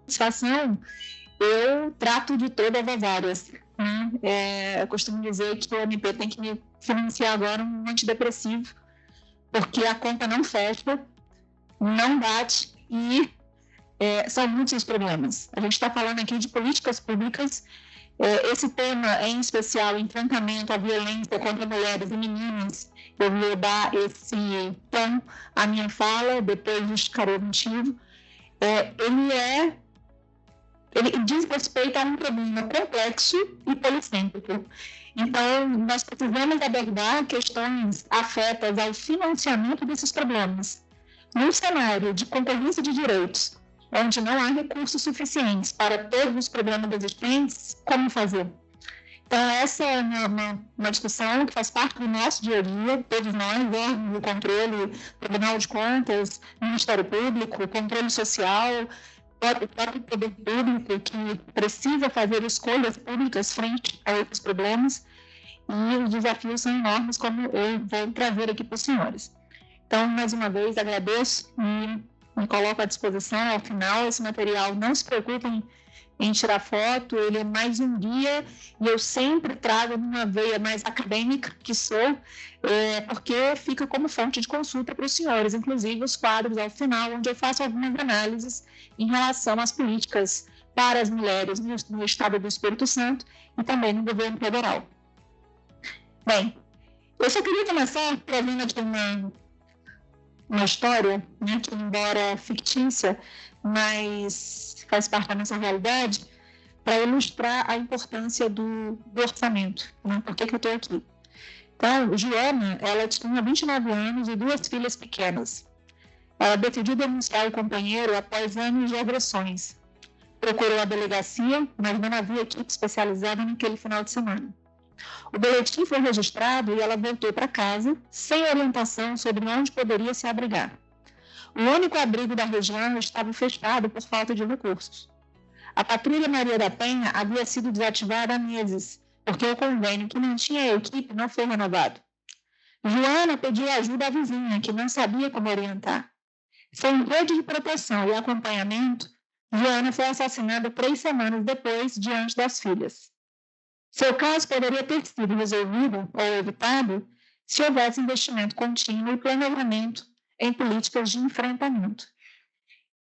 satisfação, eu trato de todas as áreas. Né? Eu costumo dizer que o MP tem que me financiar agora um antidepressivo, porque a conta não fecha, não bate e são muitos os problemas. A gente está falando aqui de políticas públicas. Esse tema, em especial, enfrentamento à violência contra mulheres e meninas, eu vou dar esse tom à minha fala, depois justificarei o motivo. Ele diz respeito a um problema complexo e policêntrico. Então, nós precisamos abordar questões afetas ao financiamento desses problemas. Num cenário de concorrência de direitos, onde não há recursos suficientes para todos os problemas existentes, como fazer? Então, essa é uma discussão que faz parte do nosso dia a dia, todos nós, órgãos de controle, Tribunal de Contas, Ministério Público, controle social, o próprio poder público que precisa fazer escolhas públicas frente a esses problemas, e os desafios são enormes, como eu vou trazer aqui para os senhores. Então, mais uma vez, agradeço e me coloco à disposição ao final. Esse material, não se preocupem em tirar foto, ele é mais um guia, e eu sempre trago numa veia mais acadêmica que sou, porque fica como fonte de consulta para os senhores, inclusive os quadros ao final, onde eu faço algumas análises em relação às políticas para as mulheres no estado do Espírito Santo e também no governo federal. Bem, eu só queria começar trazendo aqui uma história, né, que, embora fictícia, mas faz parte da nossa realidade, para ilustrar a importância do orçamento. Né? Por que eu estou aqui? Então, Joana, ela tinha 29 anos e 2 filhas pequenas. Ela decidiu denunciar o companheiro após anos de agressões. Procurou a delegacia, mas não havia equipe especializada naquele final de semana. O boletim foi registrado e ela voltou para casa sem orientação sobre onde poderia se abrigar. O único abrigo da região estava fechado por falta de recursos. A Patrulha Maria da Penha havia sido desativada há meses, porque o convênio que mantinha a equipe não foi renovado. Joana pediu ajuda à vizinha, que não sabia como orientar. Sem rede de proteção e acompanhamento, Joana foi assassinada 3 semanas depois, diante das filhas. Seu caso poderia ter sido resolvido ou evitado se houvesse investimento contínuo e planejamento em políticas de enfrentamento.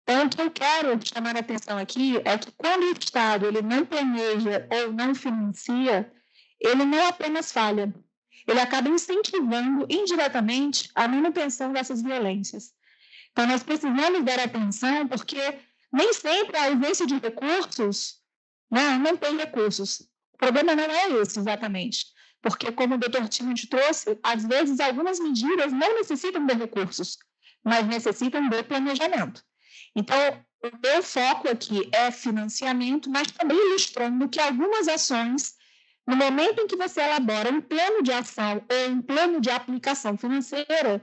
Então, o que eu quero chamar a atenção aqui é que quando o Estado ele não planeja ou não financia, ele não apenas falha, ele acaba incentivando indiretamente a manutenção dessas violências. Então, nós precisamos dar atenção porque nem sempre a ausência de recursos, não tem recursos. O problema não é esse exatamente, porque, como o Dr. Timothy trouxe, às vezes algumas medidas não necessitam de recursos, mas necessitam de planejamento. Então, o meu foco aqui é financiamento, mas também ilustrando que algumas ações, no momento em que você elabora um plano de ação ou um plano de aplicação financeira,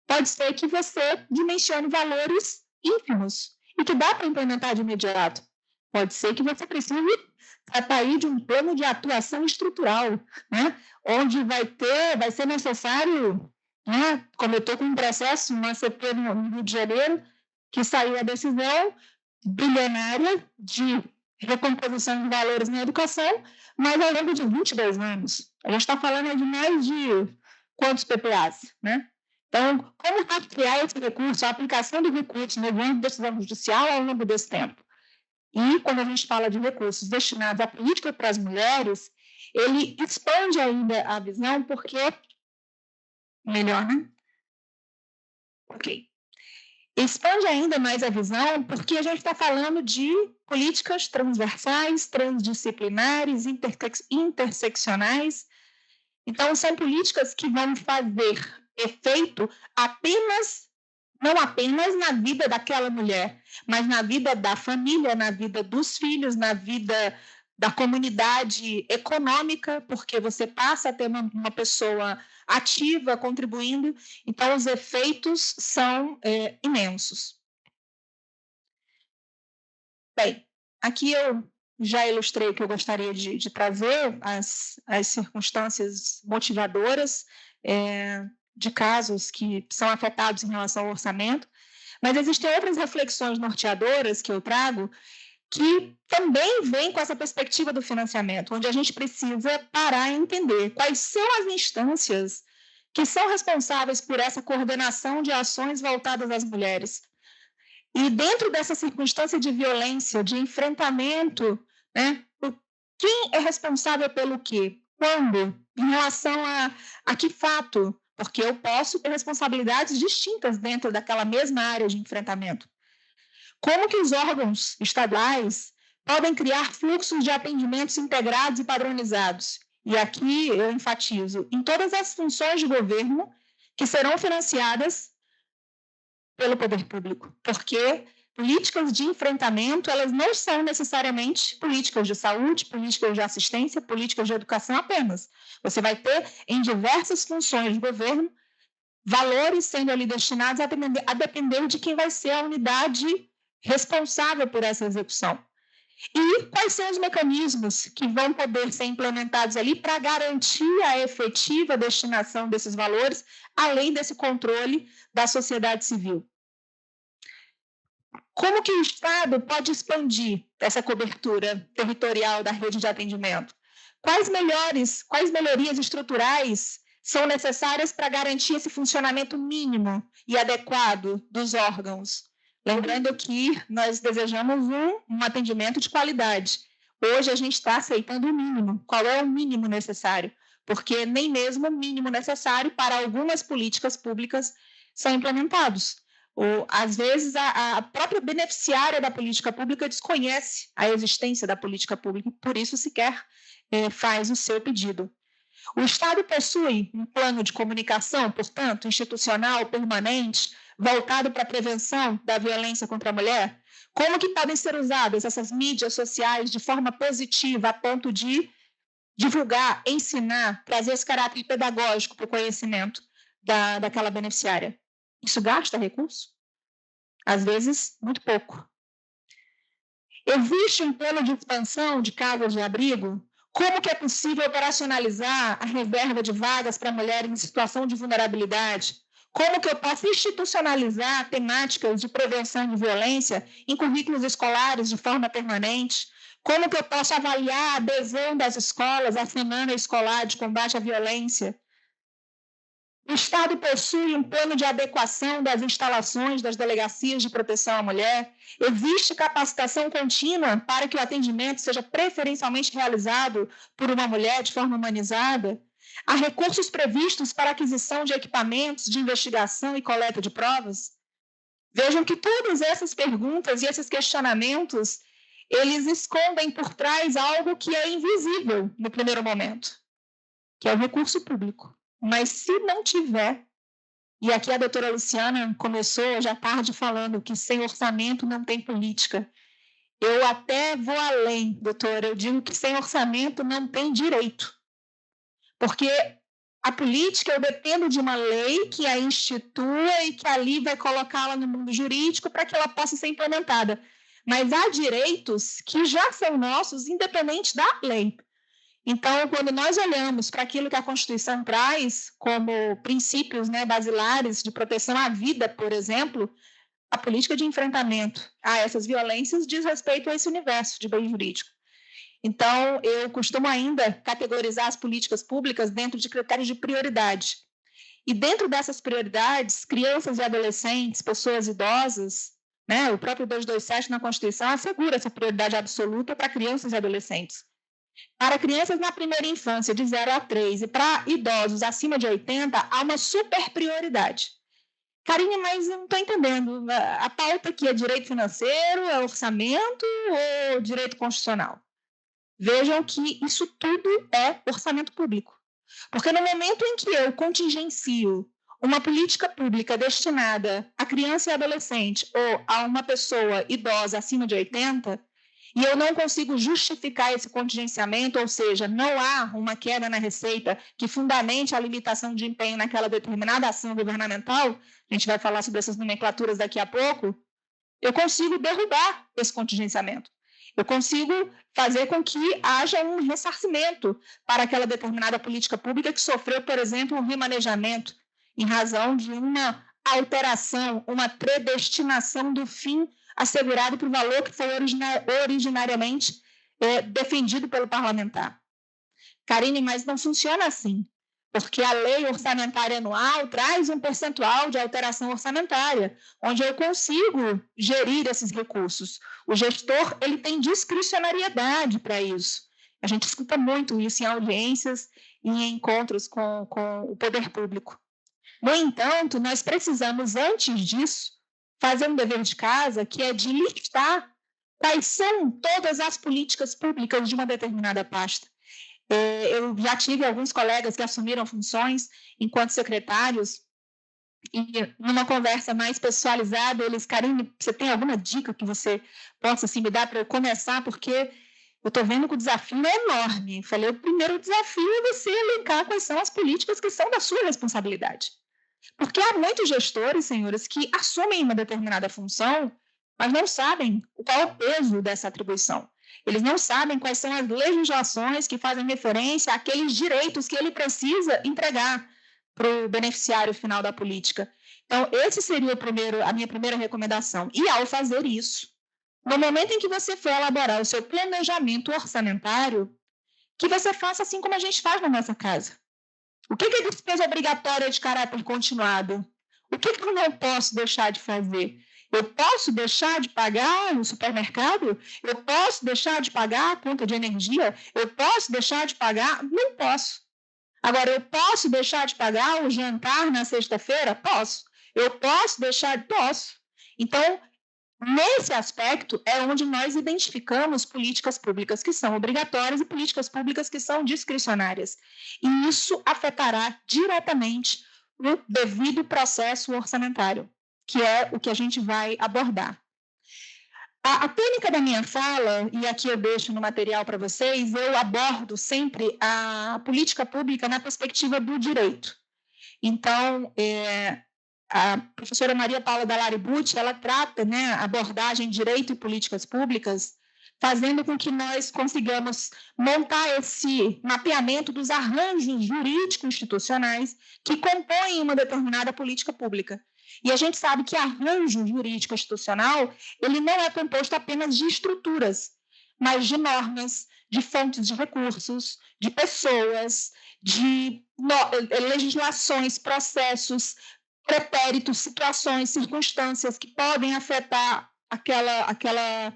pode ser que você dimensione valores ínfimos e que dá para implementar de imediato. Pode ser que você precise tratar aí de um plano de atuação estrutural, né? Onde vai ser necessário, né? Como eu estou com um processo, uma CP no Rio de Janeiro, que saiu a decisão bilionária de recomposição de valores na educação, mas ao longo de 22 anos. A gente está falando de mais de quantos PPAs, né? Então, como rastrear esse recurso, a aplicação do recurso mediante decisão judicial ao longo desse tempo? E, quando a gente fala de recursos destinados à política para as mulheres, ele expande ainda a visão, porque... Melhor, né? Ok. Expande ainda mais a visão, porque a gente está falando de políticas transversais, transdisciplinares, interseccionais. Então, são políticas que vão fazer efeito não apenas na vida daquela mulher, mas na vida da família, na vida dos filhos, na vida da comunidade econômica, porque você passa a ter uma pessoa ativa, contribuindo, então os efeitos são imensos. Bem, aqui eu já ilustrei o que eu gostaria de trazer, as circunstâncias motivadoras de casos que são afetados em relação ao orçamento, mas existem outras reflexões norteadoras que eu trago que também vem com essa perspectiva do financiamento, onde a gente precisa parar e entender quais são as instâncias que são responsáveis por essa coordenação de ações voltadas às mulheres. E dentro dessa circunstância de violência, de enfrentamento, né, quem é responsável pelo quê? Quando? Em relação a que fato? Porque eu posso ter responsabilidades distintas dentro daquela mesma área de enfrentamento. Como que os órgãos estaduais podem criar fluxos de atendimentos integrados e padronizados? E aqui eu enfatizo, em todas as funções de governo que serão financiadas pelo poder público, porque políticas de enfrentamento, elas não são necessariamente políticas de saúde, políticas de assistência, políticas de educação apenas. Você vai ter, em diversas funções de governo, valores sendo ali destinados a depender de quem vai ser a unidade responsável por essa execução. E quais são os mecanismos que vão poder ser implementados ali para garantir a efetiva destinação desses valores, além desse controle da sociedade civil? Como que o Estado pode expandir essa cobertura territorial da rede de atendimento? Quais melhorias estruturais são necessárias para garantir esse funcionamento mínimo e adequado dos órgãos? Lembrando que nós desejamos um atendimento de qualidade. Hoje a gente está aceitando o mínimo. Qual é o mínimo necessário? Porque nem mesmo o mínimo necessário para algumas políticas públicas são implementados. Ou, às vezes, a própria beneficiária da política pública desconhece a existência da política pública, por isso sequer faz o seu pedido. O Estado possui um plano de comunicação, portanto, institucional, permanente, voltado para a prevenção da violência contra a mulher? Como que podem ser usadas essas mídias sociais de forma positiva, a ponto de divulgar, ensinar, trazer esse caráter pedagógico para o conhecimento daquela beneficiária? Isso gasta recurso? Às vezes, muito pouco. Existe um plano de expansão de casas de abrigo? Como que é possível operacionalizar a reserva de vagas para mulheres em situação de vulnerabilidade? Como que eu posso institucionalizar temáticas de prevenção de violência em currículos escolares de forma permanente? Como que eu posso avaliar a adesão das escolas à semana escolar de combate à violência? O Estado possui um plano de adequação das instalações das delegacias de proteção à mulher? Existe capacitação contínua para que o atendimento seja preferencialmente realizado por uma mulher de forma humanizada? Há recursos previstos para aquisição de equipamentos de investigação e coleta de provas? Vejam que todas essas perguntas e esses questionamentos, eles escondem por trás algo que é invisível no primeiro momento, que é o recurso público. Mas se não tiver, e aqui a doutora Luciana começou já tarde falando que sem orçamento não tem política. Eu até vou além, doutora, eu digo que sem orçamento não tem direito. Porque a política, eu dependo de uma lei que a institua e que ali vai colocá-la no mundo jurídico para que ela possa ser implementada. Mas há direitos que já são nossos, independente da lei. Então, quando nós olhamos para aquilo que a Constituição traz como princípios, né, basilares de proteção à vida, por exemplo, a política de enfrentamento a essas violências diz respeito a esse universo de bem jurídico. Então, eu costumo ainda categorizar as políticas públicas dentro de critérios de prioridade. E dentro dessas prioridades, crianças e adolescentes, pessoas idosas, né, o próprio 227 na Constituição assegura essa prioridade absoluta para crianças e adolescentes. Para crianças na primeira infância, de 0 a 3, e para idosos acima de 80, há uma super prioridade. Karine, mas eu não estou entendendo. A pauta aqui é direito financeiro, é orçamento ou direito constitucional? Vejam que isso tudo é orçamento público. Porque no momento em que eu contingencio uma política pública destinada a criança e adolescente ou a uma pessoa idosa acima de 80, e eu não consigo justificar esse contingenciamento, ou seja, não há uma queda na receita que fundamente a limitação de empenho naquela determinada ação governamental, a gente vai falar sobre essas nomenclaturas daqui a pouco, eu consigo derrubar esse contingenciamento. Eu consigo fazer com que haja um ressarcimento para aquela determinada política pública que sofreu, por exemplo, um remanejamento em razão de uma alteração, uma predestinação do fim assegurado para o valor que foi originariamente defendido pelo parlamentar. Karine, mas não funciona assim, porque a lei orçamentária anual traz um percentual de alteração orçamentária, onde eu consigo gerir esses recursos. O gestor ele tem discricionariedade para isso. A gente escuta muito isso em audiências e em encontros com o poder público. No entanto, nós precisamos, antes disso, fazer um dever de casa, que é de listar quais são todas as políticas públicas de uma determinada pasta. Eu já tive alguns colegas que assumiram funções enquanto secretários, e numa conversa mais pessoalizada, eles, Karine, você tem alguma dica que você possa assim, me dar para eu começar? Porque eu estou vendo que o desafio é enorme. Falei, o primeiro desafio é você elencar quais são as políticas que são da sua responsabilidade. Porque há muitos gestores, senhores, que assumem uma determinada função, mas não sabem qual é o peso dessa atribuição. Eles não sabem quais são as legislações que fazem referência àqueles direitos que ele precisa entregar para o beneficiário final da política. Então, esse seria a minha primeira recomendação. E, ao fazer isso, no momento em que você for elaborar o seu planejamento orçamentário, que você faça assim como a gente faz na nossa casa. O que é despesa obrigatória de caráter continuado? O que eu não posso deixar de fazer? Eu posso deixar de pagar no supermercado? Eu posso deixar de pagar a conta de energia? Eu posso deixar de pagar? Não posso. Agora, eu posso deixar de pagar o jantar na sexta-feira? Posso. Eu posso deixar? Posso. Então, nesse aspecto é onde nós identificamos políticas públicas que são obrigatórias e políticas públicas que são discricionárias. E isso afetará diretamente o devido processo orçamentário, que é o que a gente vai abordar. A tônica da minha fala, e aqui eu deixo no material para vocês, eu abordo sempre a política pública na perspectiva do direito. Então, a professora Maria Paula Dallari Bucci, ela trata a abordagem direito e políticas públicas, fazendo com que nós consigamos montar esse mapeamento dos arranjos jurídico-institucionais que compõem uma determinada política pública. E a gente sabe que arranjo jurídico-institucional ele não é composto apenas de estruturas, mas de normas, de fontes de recursos, de pessoas, de legislações, processos, pretéritos, situações, circunstâncias que podem afetar aquela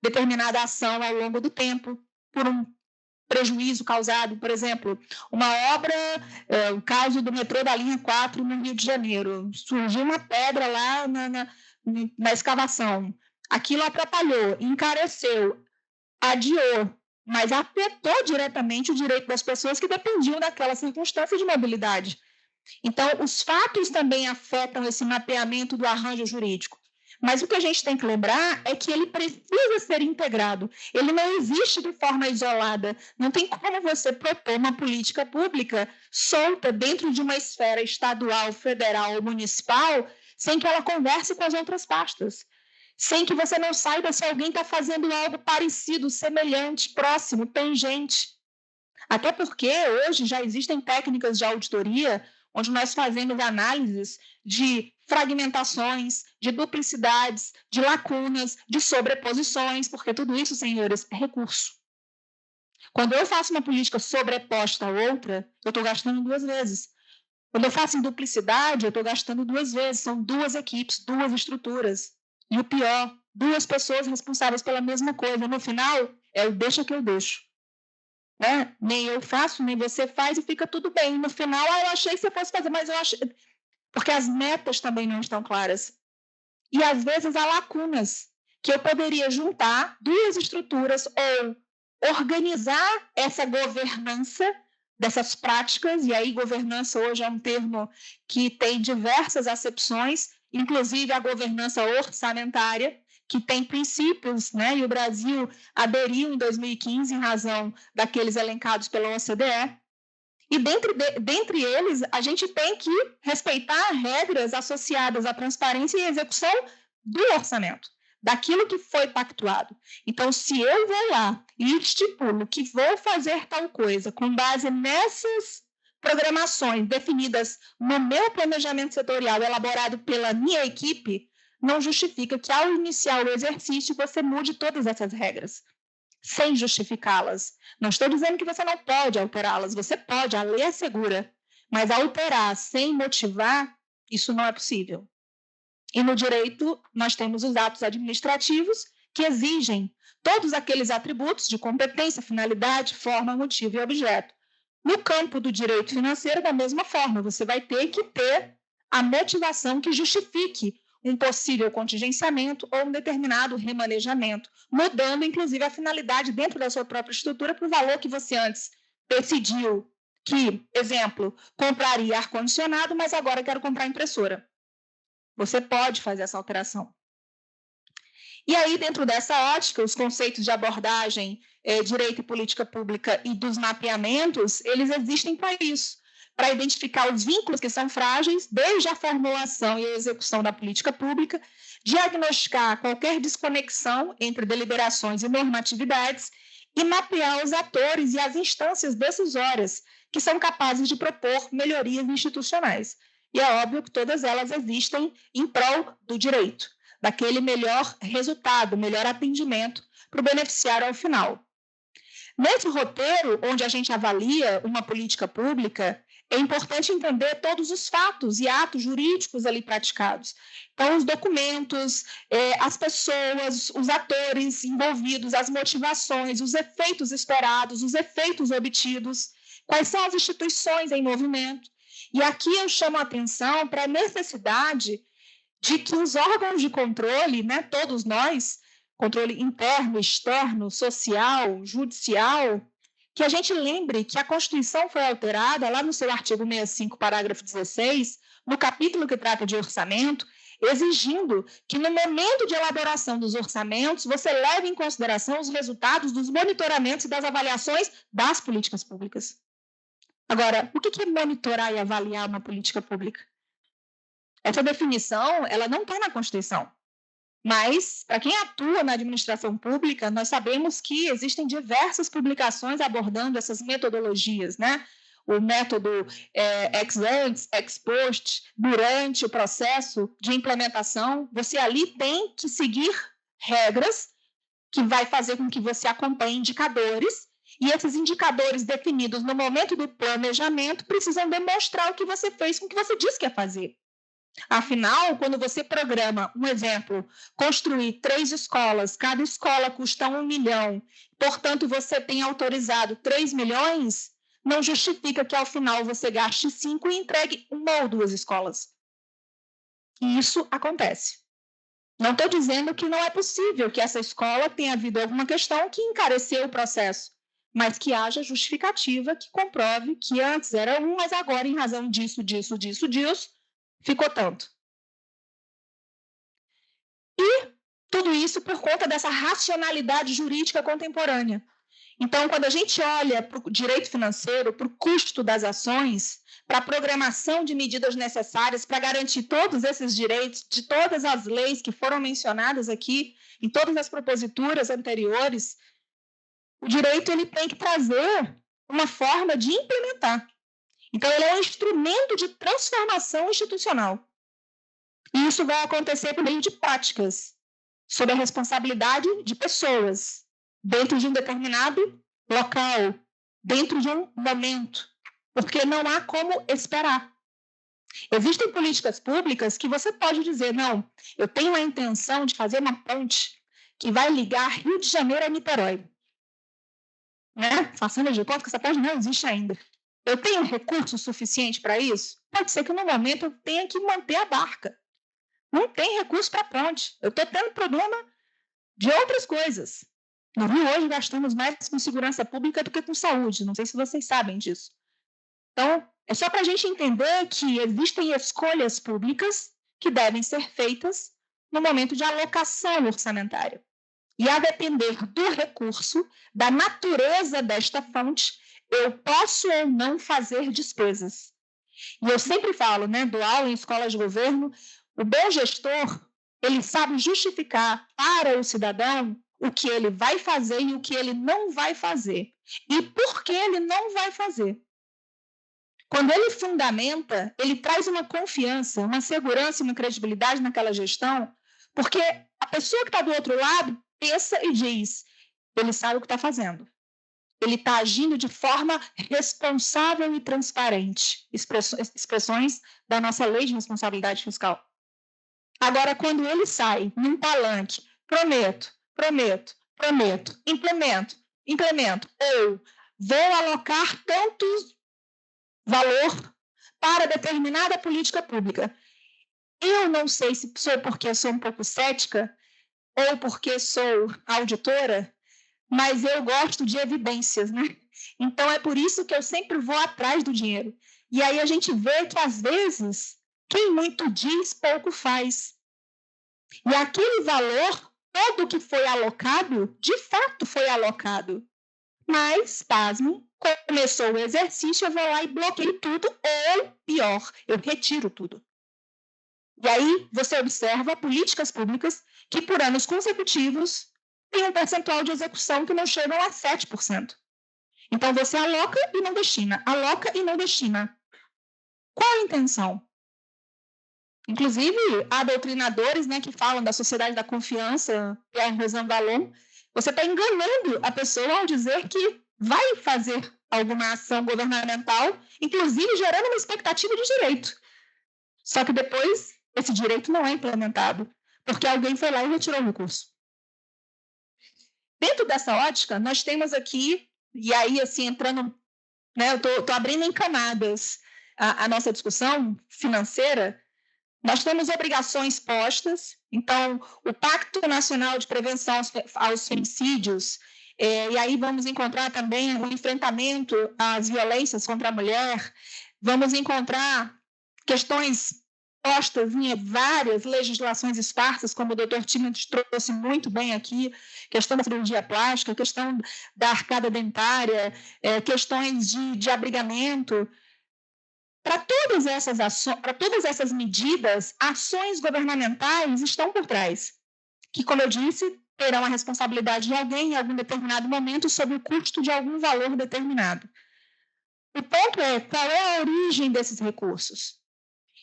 determinada ação ao longo do tempo, por um prejuízo causado, por exemplo, uma obra, o caso do metrô da linha 4 no Rio de Janeiro, surgiu uma pedra lá na escavação, aquilo atrapalhou, encareceu, adiou, mas afetou diretamente o direito das pessoas que dependiam daquela circunstância de mobilidade. Então, os fatos também afetam esse mapeamento do arranjo jurídico. Mas o que a gente tem que lembrar é que ele precisa ser integrado. Ele não existe de forma isolada. Não tem como você propor uma política pública solta dentro de uma esfera estadual, federal ou municipal sem que ela converse com as outras pastas. Sem que você não saiba se alguém está fazendo algo parecido, semelhante, próximo, tangente. Até porque hoje já existem técnicas de auditoria onde nós fazemos análises de fragmentações, de duplicidades, de lacunas, de sobreposições, porque tudo isso, senhores, é recurso. Quando eu faço uma política sobreposta a outra, eu estou gastando 2 vezes. Quando eu faço em duplicidade, eu estou gastando 2 vezes. São 2 equipes, 2 estruturas. E o pior, 2 pessoas responsáveis pela mesma coisa. No final, é o deixa que eu deixo. Nem eu faço, nem você faz e fica tudo bem. No final, eu achei que você fosse fazer, mas eu achei... Porque as metas também não estão claras. E, às vezes, há lacunas que eu poderia juntar 2 estruturas ou organizar essa governança dessas práticas, e aí governança hoje é um termo que tem diversas acepções, inclusive a governança orçamentária, que tem princípios, e o Brasil aderiu em 2015 em razão daqueles elencados pela OCDE. E dentre eles, a gente tem que respeitar regras associadas à transparência e execução do orçamento, daquilo que foi pactuado. Então, se eu vou lá e estipulo que vou fazer tal coisa com base nessas programações definidas no meu planejamento setorial elaborado pela minha equipe, não justifica que, ao iniciar o exercício, você mude todas essas regras, sem justificá-las. Não estou dizendo que você não pode alterá-las, você pode, a lei é segura, mas alterar sem motivar, isso não é possível. E no direito, nós temos os atos administrativos que exigem todos aqueles atributos de competência, finalidade, forma, motivo e objeto. No campo do direito financeiro, da mesma forma, você vai ter que ter a motivação que justifique um possível contingenciamento ou um determinado remanejamento, mudando, inclusive, a finalidade dentro da sua própria estrutura para o valor que você antes decidiu que, exemplo, compraria ar-condicionado, mas agora quero comprar impressora. Você pode fazer essa alteração. E aí, dentro dessa ótica, os conceitos de abordagem, direito e política pública e dos mapeamentos, eles existem para isso, para identificar os vínculos que são frágeis, desde a formulação e a execução da política pública, diagnosticar qualquer desconexão entre deliberações e normatividades e mapear os atores e as instâncias decisórias que são capazes de propor melhorias institucionais. E é óbvio que todas elas existem em prol do direito, daquele melhor resultado, melhor atendimento para o beneficiário ao final. Nesse roteiro, onde a gente avalia uma política pública, é importante entender todos os fatos e atos jurídicos ali praticados. Então, os documentos, as pessoas, os atores envolvidos, as motivações, os efeitos esperados, os efeitos obtidos, quais são as instituições em movimento. E aqui eu chamo a atenção para a necessidade de que os órgãos de controle, né, todos nós, controle interno, externo, social, judicial, que a gente lembre que a Constituição foi alterada lá no seu artigo 65, parágrafo 16, no capítulo que trata de orçamento, exigindo que no momento de elaboração dos orçamentos você leve em consideração os resultados dos monitoramentos e das avaliações das políticas públicas. Agora, o que é monitorar e avaliar uma política pública? Essa definição, ela não está na Constituição. Mas, para quem atua na administração pública, nós sabemos que existem diversas publicações abordando essas metodologias, né? O método ex ante, ex post, durante o processo de implementação, você ali tem que seguir regras que vai fazer com que você acompanhe indicadores, e esses indicadores definidos no momento do planejamento precisam demonstrar o que você fez com o que você disse que ia fazer. Afinal, quando você programa, um exemplo, construir 3 escolas, cada escola custa 1 milhão, portanto, você tem autorizado 3 milhões, não justifica que, ao final, você gaste 5 e entregue 1 ou 2 escolas. E isso acontece. Não estou dizendo que não é possível que essa escola tenha havido alguma questão que encareceu o processo, mas que haja justificativa que comprove que antes era 1, mas agora, em razão disso, ficou tanto. E tudo isso por conta dessa racionalidade jurídica contemporânea. Então, quando a gente olha para o direito financeiro, para o custo das ações, para a programação de medidas necessárias para garantir todos esses direitos de todas as leis que foram mencionadas aqui, em todas as proposituras anteriores, o direito ele tem que trazer uma forma de implementar. Então, ele é um instrumento de transformação institucional. E isso vai acontecer por meio de práticas, sob a responsabilidade de pessoas, dentro de um determinado local, dentro de um momento, porque não há como esperar. Existem políticas públicas que você pode dizer, não, eu tenho a intenção de fazer uma ponte que vai ligar Rio de Janeiro a Niterói. Né? Façando de conta que essa ponte não existe ainda. Eu tenho recurso suficiente para isso? Pode ser que no momento eu tenha que manter a barca. Não tem recurso para ponte. Eu estou tendo problema de outras coisas. No Rio hoje gastamos mais com segurança pública do que com saúde. Não sei se vocês sabem disso. Então, é só para a gente entender que existem escolhas públicas que devem ser feitas no momento de alocação orçamentária. E a depender do recurso, da natureza desta fonte, eu posso ou não fazer despesas. E eu sempre falo, né, dou aula em escolas de governo, o bom gestor, ele sabe justificar para o cidadão o que ele vai fazer e o que ele não vai fazer. E por que ele não vai fazer. Quando ele fundamenta, ele traz uma confiança, uma segurança e uma credibilidade naquela gestão, Porque a pessoa que está do outro lado pensa e diz, ele sabe o que está fazendo. Ele está agindo de forma responsável e transparente. Expressões da nossa lei de responsabilidade fiscal. Agora, quando ele sai num palanque, prometo, implemento, ou vou alocar tanto valor para determinada política pública. Eu não sei se sou porque sou um pouco cética ou porque sou auditora, mas eu gosto de evidências, né? Então, é por isso que eu sempre vou atrás do dinheiro. E aí a gente vê que, às vezes, quem muito diz, pouco faz. E aquele valor, todo que foi alocado, de fato foi alocado. Mas, pasme, começou o exercício, eu vou lá e bloqueio tudo, ou, pior, eu retiro tudo. E aí você observa políticas públicas que, por anos consecutivos, têm um percentual de execução que não chegam a 7%. Então, você aloca e não destina, aloca e não destina. Qual a intenção? Inclusive, há doutrinadores, né, que falam da sociedade da confiança, Pierre Rosanvallon. Você está enganando a pessoa ao dizer que vai fazer alguma ação governamental, inclusive gerando uma expectativa de direito. Só que depois, esse direito não é implementado, porque alguém foi lá e retirou o recurso. Dentro dessa ótica, nós temos aqui, e aí, assim, entrando, né, eu estou abrindo em camadas a nossa discussão financeira. Nós temos obrigações postas, então, o Pacto Nacional de Prevenção aos Feminicídios, e aí vamos encontrar também o enfrentamento às violências contra a mulher, vamos encontrar questões postas em várias legislações esparsas, como o doutor Timothy trouxe muito bem aqui, questão da cirurgia plástica, questão da arcada dentária, questões de abrigamento. Para todas essas medidas, ações governamentais estão por trás, que, como eu disse, terão a responsabilidade de alguém em algum determinado momento sobre o custo de algum valor determinado. O ponto é, qual é a origem desses recursos?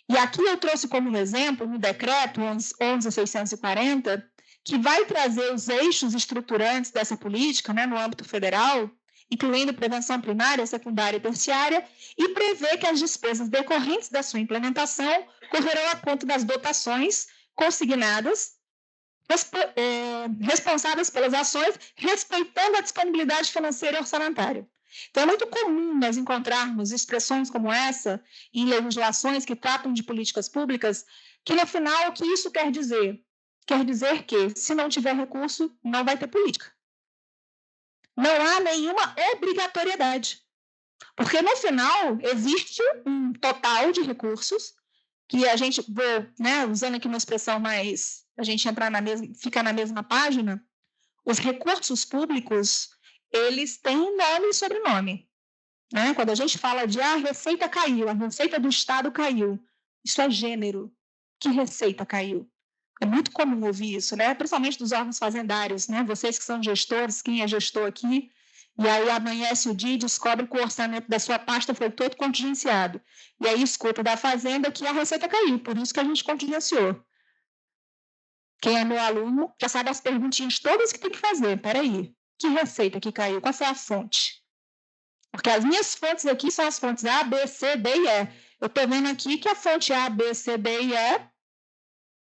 E aqui eu trouxe como exemplo o decreto 11.640, que vai trazer os eixos estruturantes dessa política, né, no âmbito federal, incluindo prevenção primária, secundária e terciária, e prevê que as despesas decorrentes da sua implementação correrão à conta das dotações consignadas, responsáveis pelas ações, respeitando a disponibilidade financeira e orçamentária. Então, é muito comum nós encontrarmos expressões como essa em legislações que tratam de políticas públicas, que, no final, o que isso quer dizer? Quer dizer que, se não tiver recurso, não vai ter política. Não há nenhuma obrigatoriedade. Porque, no final, existe um total de recursos que a gente, né, usando aqui uma expressão mais, a gente entrar fica na mesma página, os recursos públicos, eles têm nome e sobrenome. Né? Quando a gente fala de a receita caiu, a receita do Estado caiu, isso é gênero. Que receita caiu? É muito comum ouvir isso, né? Principalmente dos órgãos fazendários, né? Vocês que são gestores, quem é gestor aqui, e aí amanhece o dia e descobre que o orçamento da sua pasta foi todo contingenciado. E aí escuta da fazenda que a receita caiu, por isso que a gente contingenciou. Quem é meu aluno já sabe as perguntinhas todas que tem que fazer. Peraí, que receita que caiu? Qual foi a fonte? Porque as minhas fontes aqui são as fontes A, B, C, D e E. Eu estou vendo aqui que a fonte A, B, C, D e E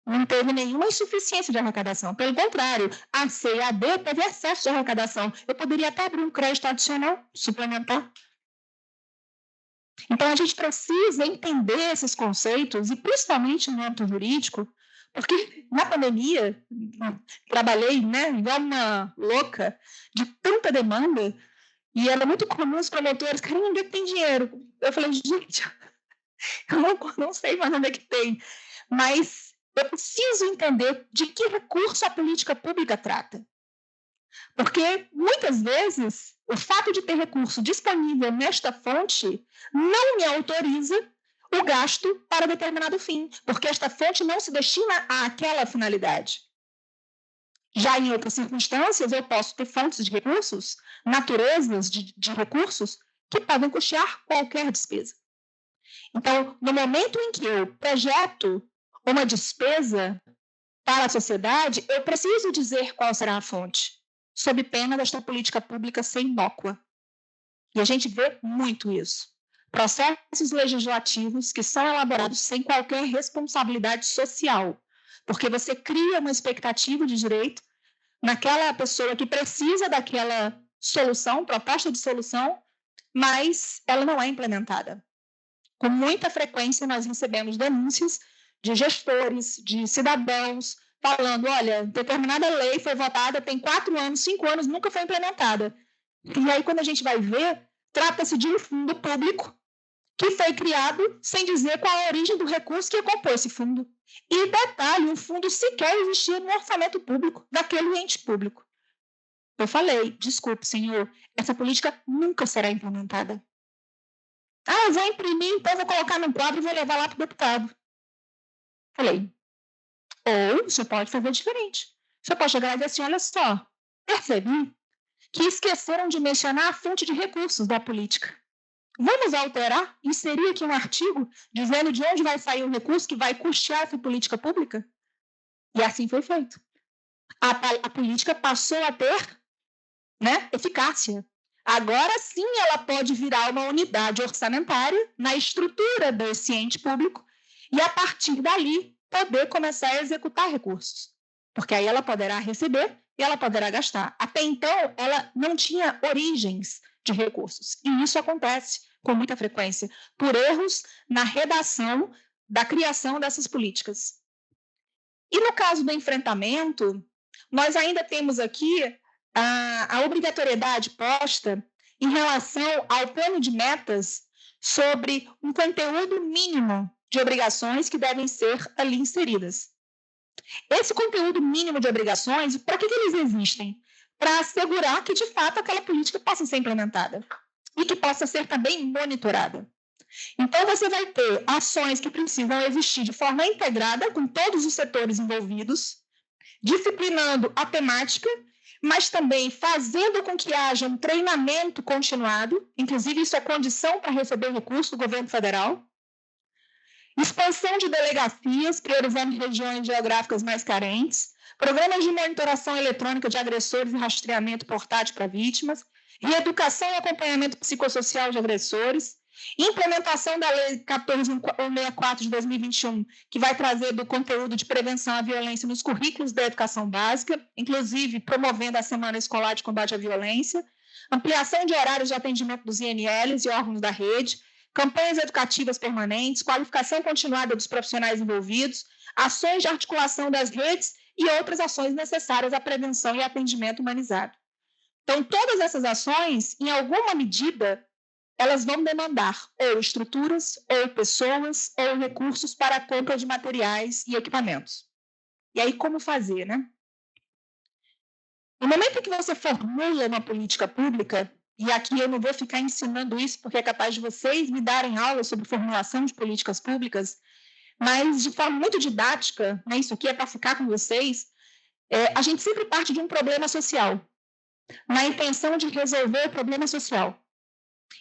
não teve nenhuma insuficiência de arrecadação. Pelo contrário, a C e a D teve excesso de arrecadação. Eu poderia até abrir um crédito adicional, suplementar. Então, a gente precisa entender esses conceitos, e principalmente no âmbito jurídico, porque na pandemia, trabalhei, né, igual uma louca, de tanta demanda, e era muito comum os promotores, cara, onde é que tem dinheiro? Eu falei, gente, eu não sei mais onde é que tem, mas eu preciso entender de que recurso a política pública trata. Porque, muitas vezes, o fato de ter recurso disponível nesta fonte não me autoriza o gasto para determinado fim, porque esta fonte não se destina àquela finalidade. Já em outras circunstâncias, eu posso ter fontes de recursos, naturezas de recursos, que podem custear qualquer despesa. Então, no momento em que eu projeto uma despesa para a sociedade, eu preciso dizer qual será a fonte, sob pena desta política pública ser inócua. E a gente vê muito isso. Processos legislativos que são elaborados sem qualquer responsabilidade social, porque você cria uma expectativa de direito naquela pessoa que precisa daquela solução, proposta de solução, mas ela não é implementada. Com muita frequência, nós recebemos denúncias de gestores, de cidadãos, falando, olha, determinada lei foi votada, tem 4 anos, 5 anos, nunca foi implementada. E aí, quando a gente vai ver, trata-se de um fundo público que foi criado sem dizer qual a origem do recurso que ia compor esse fundo. E, detalhe, o fundo sequer existia no orçamento público daquele ente público. Eu falei, desculpe, senhor, essa política nunca será implementada. Ah, eu vou imprimir, então vou colocar no quadro e vou levar lá para o deputado. Falei, ou você pode fazer diferente. Você pode chegar e dizer assim, olha só, percebi que esqueceram de mencionar a fonte de recursos da política. Vamos alterar, inserir aqui um artigo dizendo de onde vai sair o recurso que vai custear essa política pública? E assim foi feito. A política passou a ter, eficácia. Agora sim ela pode virar uma unidade orçamentária na estrutura desse ente público e, a partir dali, poder começar a executar recursos. Porque aí ela poderá receber e ela poderá gastar. Até então, ela não tinha origens de recursos. E isso acontece com muita frequência, por erros na redação da criação dessas políticas. E no caso do enfrentamento, nós ainda temos aqui a obrigatoriedade posta em relação ao plano de metas sobre um conteúdo mínimo de obrigações que devem ser ali inseridas. Esse conteúdo mínimo de obrigações, para que eles existem? Para assegurar que, de fato, aquela política possa ser implementada e que possa ser também monitorada. Então, você vai ter ações que precisam existir de forma integrada com todos os setores envolvidos, disciplinando a temática, mas também fazendo com que haja um treinamento continuado, inclusive isso é condição para receber recurso do governo federal, expansão de delegacias, priorizando regiões geográficas mais carentes, programas de monitoração eletrônica de agressores e rastreamento portátil para vítimas, reeducação e acompanhamento psicossocial de agressores, implementação da Lei 14.164 de 2021, que vai trazer do conteúdo de prevenção à violência nos currículos da educação básica, inclusive promovendo a Semana Escolar de Combate à Violência, ampliação de horários de atendimento dos INLs e órgãos da rede, campanhas educativas permanentes, qualificação continuada dos profissionais envolvidos, ações de articulação das redes e outras ações necessárias à prevenção e atendimento humanizado. Então, todas essas ações, em alguma medida, elas vão demandar ou estruturas, ou pessoas, ou recursos para a compra de materiais e equipamentos. E aí, como fazer, né? No momento em que você formula uma política pública, e aqui eu não vou ficar ensinando isso, porque é capaz de vocês me darem aula sobre formulação de políticas públicas, mas de forma muito didática, né, isso aqui é para ficar com vocês, a gente sempre parte de um problema social, na intenção de resolver o problema social.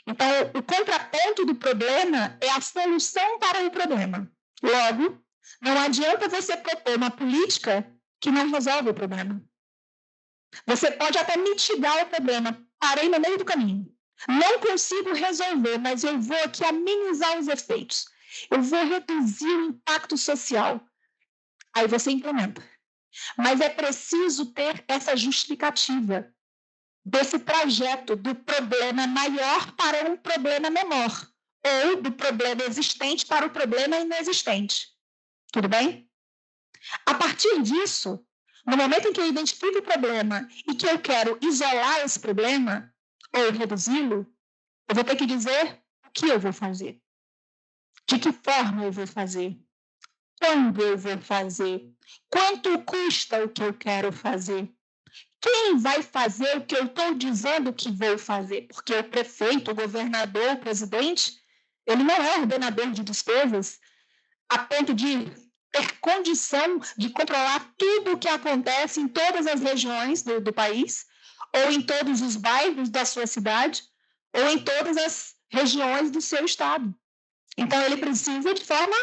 Então, o contraponto do problema é a solução para o problema. Logo, não adianta você propor uma política que não resolve o problema. Você pode até mitigar o problema. Parei no meio do caminho. Não consigo resolver, mas eu vou aqui amenizar os efeitos. Eu vou reduzir o impacto social. Aí você implementa. Mas é preciso ter essa justificativa desse projeto do problema maior para um problema menor, ou do problema existente para o problema inexistente. Tudo bem? A partir disso, no momento em que eu identifico o problema e que eu quero isolar esse problema, ou reduzi-lo, eu vou ter que dizer o que eu vou fazer. De que forma eu vou fazer? Quando eu vou fazer? Quanto custa o que eu quero fazer? Quem vai fazer o que eu estou dizendo que vou fazer? Porque o prefeito, o governador, o presidente, ele não é ordenador de despesas a ponto de ter condição de controlar tudo o que acontece em todas as regiões do país, ou em todos os bairros da sua cidade, ou em todas as regiões do seu estado. Então, ele precisa, de forma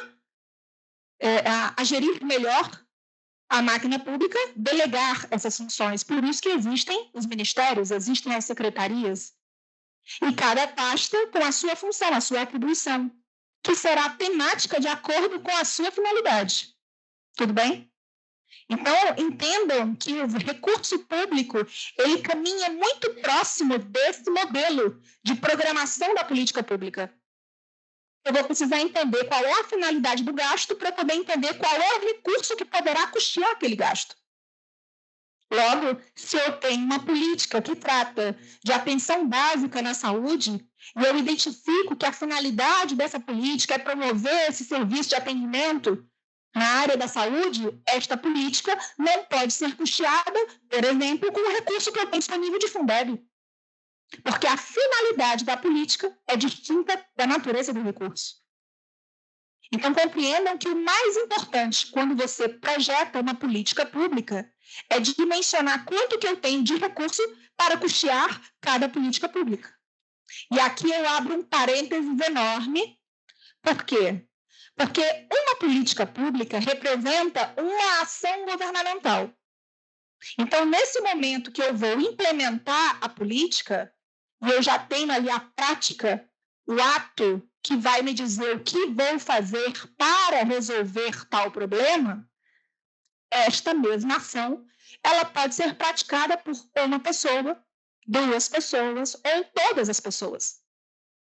a gerir melhor à máquina pública delegar essas funções. Por isso que existem os ministérios, existem as secretarias, e cada pasta com a sua função, a sua atribuição, que será temática de acordo com a sua finalidade. Tudo bem? Então, entendam que o recurso público ele caminha muito próximo desse modelo de programação da política pública. Eu vou precisar entender qual é a finalidade do gasto para poder entender qual é o recurso que poderá custear aquele gasto. Logo, se eu tenho uma política que trata de atenção básica na saúde, e eu identifico que a finalidade dessa política é promover esse serviço de atendimento na área da saúde, esta política não pode ser custeada, por exemplo, com o recurso que eu tenho disponível de Fundeb. Porque a finalidade da política é distinta da natureza do recurso. Então, compreendam que o mais importante quando você projeta uma política pública é dimensionar quanto que eu tenho de recurso para custear cada política pública. E aqui eu abro um parênteses enorme. Por quê? Porque uma política pública representa uma ação governamental. Então, nesse momento que eu vou implementar a política, e eu já tenho ali a prática, o ato que vai me dizer o que vou fazer para resolver tal problema, esta mesma ação, ela pode ser praticada por uma pessoa, 2 pessoas ou todas as pessoas.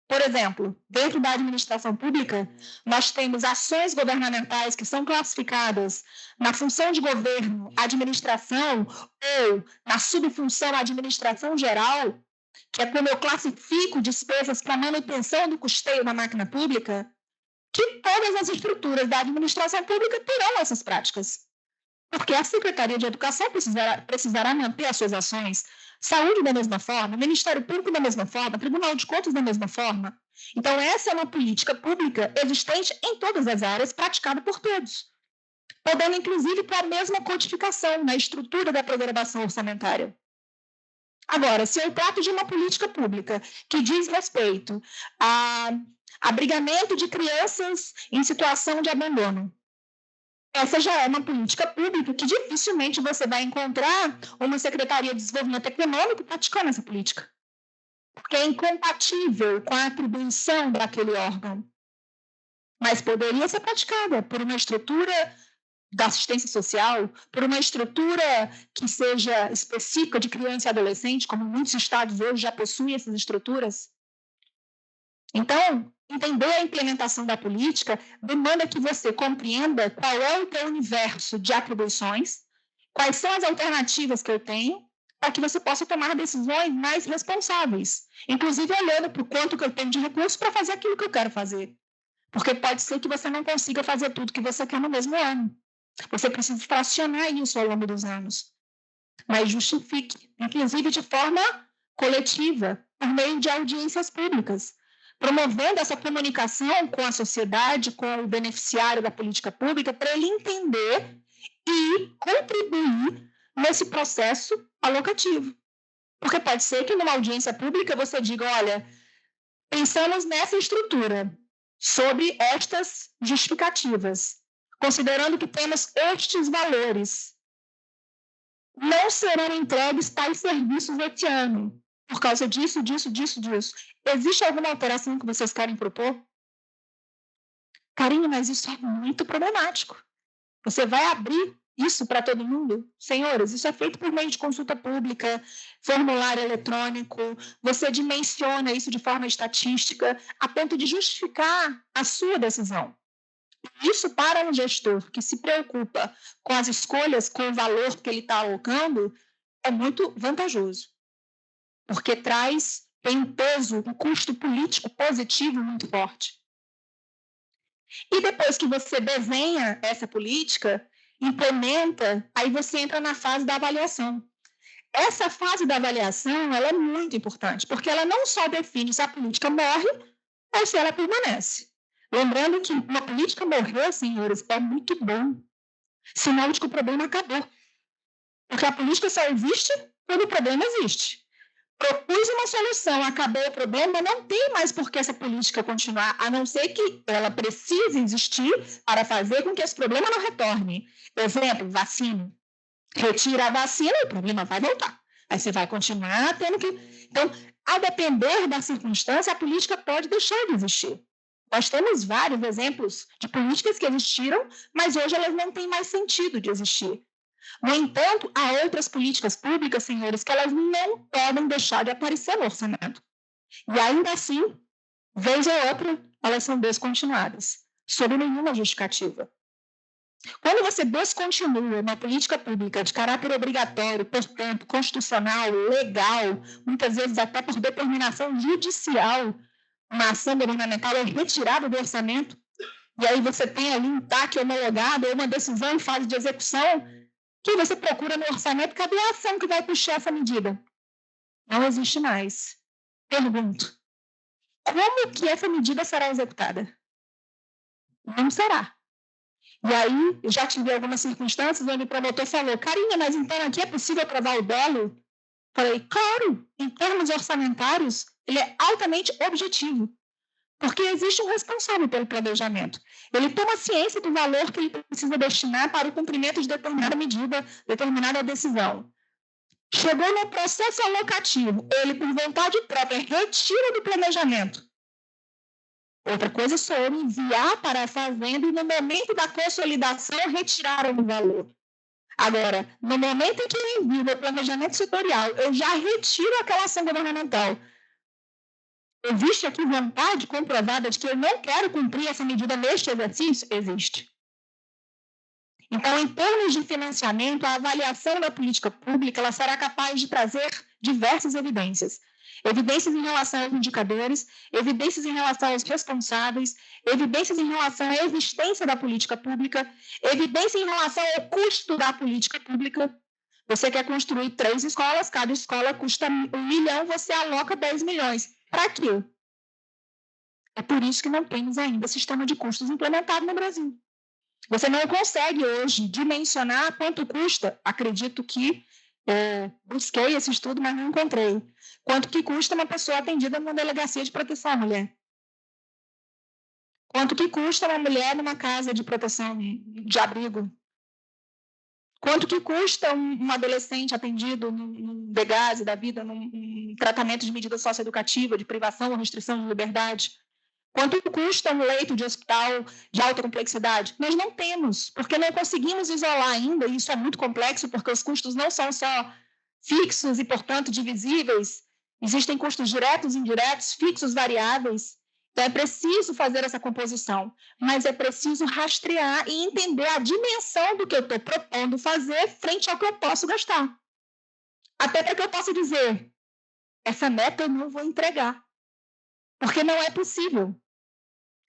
Por exemplo, dentro da administração pública, nós temos ações governamentais que são classificadas na função de governo, administração, ou na subfunção administração geral, que é como eu classifico despesas para manutenção do custeio da máquina pública, que todas as estruturas da administração pública terão essas práticas. Porque a Secretaria de Educação precisará manter as suas ações, saúde da mesma forma, Ministério Público da mesma forma, Tribunal de Contas da mesma forma. Então, essa é uma política pública existente em todas as áreas, praticada por todos, podendo, inclusive, para a mesma codificação na estrutura da programação orçamentária. Agora, se eu trato de uma política pública que diz respeito a abrigamento de crianças em situação de abandono, essa já é uma política pública que dificilmente você vai encontrar uma Secretaria de Desenvolvimento Econômico praticando essa política, porque é incompatível com a atribuição daquele órgão. Mas poderia ser praticada por uma estrutura da assistência social, por uma estrutura que seja específica de criança e adolescente, como muitos estados hoje já possuem essas estruturas. Então, entender a implementação da política demanda que você compreenda qual é o teu universo de atribuições, quais são as alternativas que eu tenho, para que você possa tomar decisões mais responsáveis, inclusive olhando para o quanto que eu tenho de recursos para fazer aquilo que eu quero fazer. Porque pode ser que você não consiga fazer tudo que você quer no mesmo ano. Você precisa fracionar isso ao longo dos anos. Mas justifique, inclusive de forma coletiva, por meio de audiências públicas, promovendo essa comunicação com a sociedade, com o beneficiário da política pública, para ele entender e contribuir nesse processo alocativo. Porque pode ser que numa audiência pública você diga, olha, pensamos nessa estrutura, sobre estas justificativas, considerando que temos estes valores, não serão entregues tais serviços este ano, por causa disso. Existe alguma alteração que vocês querem propor? Carinho, mas isso é muito problemático. Você vai abrir isso para todo mundo? Senhores, isso é feito por meio de consulta pública, formulário eletrônico, você dimensiona isso de forma estatística, a ponto de justificar a sua decisão. Isso, para um gestor que se preocupa com as escolhas, com o valor que ele está alocando, é muito vantajoso, porque tem um peso, um custo político positivo muito forte. E depois que você desenha essa política, implementa, aí você entra na fase da avaliação. Essa fase da avaliação ela é muito importante, porque ela não só define se a política morre ou se ela permanece. Lembrando que uma política morrer, senhores, é muito bom. Sinal de que o problema acabou. Porque a política só existe quando o problema existe. propus uma solução, acabou o problema, não tem mais por que essa política continuar, a não ser que ela precise existir para fazer com que esse problema não retorne. Exemplo, vacina. Retira a vacina e o problema vai voltar. Aí você vai continuar tendo que... Então, a depender da circunstância, a política pode deixar de existir. Nós temos vários exemplos de políticas que existiram, mas hoje elas não têm mais sentido de existir. No entanto, há outras políticas públicas, senhores, que elas não podem deixar de aparecer no orçamento. E ainda assim, vez ou outra, elas são descontinuadas, sob nenhuma justificativa. Quando você descontinua uma política pública de caráter obrigatório, portanto, constitucional, legal, muitas vezes até por determinação judicial, uma ação governamental é retirada do orçamento, e aí você tem ali um TAC homologado ou uma decisão em fase de execução, que você procura no orçamento, cadê a ação que vai puxar essa medida? Não existe mais. Pergunto, como que essa medida será executada? Não será. E aí, eu já tive algumas circunstâncias onde o promotor falou, Karina, mas então aqui é possível aprovar o dolo? Falei, claro, em termos orçamentários, ele é altamente objetivo, porque existe um responsável pelo planejamento. Ele toma ciência do valor que ele precisa destinar para o cumprimento de determinada medida, determinada decisão. Chegou no processo alocativo, ele, por vontade própria, retira do planejamento. Outra coisa sou eu enviar para a fazenda e, no momento da consolidação, retirar o valor. Agora, no momento em que eu envio meu planejamento setorial, eu já retiro aquela ação governamental. Existe aqui vontade comprovada de que eu não quero cumprir essa medida neste exercício? Existe. Então, em termos de financiamento, a avaliação da política pública ela será capaz de trazer diversas evidências. Evidências em relação aos indicadores, evidências em relação aos responsáveis, evidências em relação à existência da política pública, evidência em relação ao custo da política pública. Você quer construir 3 escolas, cada escola custa 1 milhão, você aloca 10 milhões. Para quê? É por isso que não temos ainda sistema de custos implementado no Brasil. Você não consegue hoje dimensionar quanto custa, acredito que busquei esse estudo, mas não encontrei. Quanto que custa uma pessoa atendida numa delegacia de proteção à mulher? Quanto que custa uma mulher numa casa de proteção de abrigo? Quanto que custa um adolescente atendido num DEGASE da vida, num tratamento de medida socioeducativa, de privação ou restrição de liberdade? Quanto custa um leito de hospital de alta complexidade? Nós não temos, porque não conseguimos isolar ainda, e isso é muito complexo, porque os custos não são só fixos e, portanto, divisíveis. Existem custos diretos, indiretos, fixos, variáveis. Então, é preciso fazer essa composição, mas é preciso rastrear e entender a dimensão do que eu estou propondo fazer frente ao que eu posso gastar. Até para que eu possa dizer, essa meta eu não vou entregar, porque não é possível.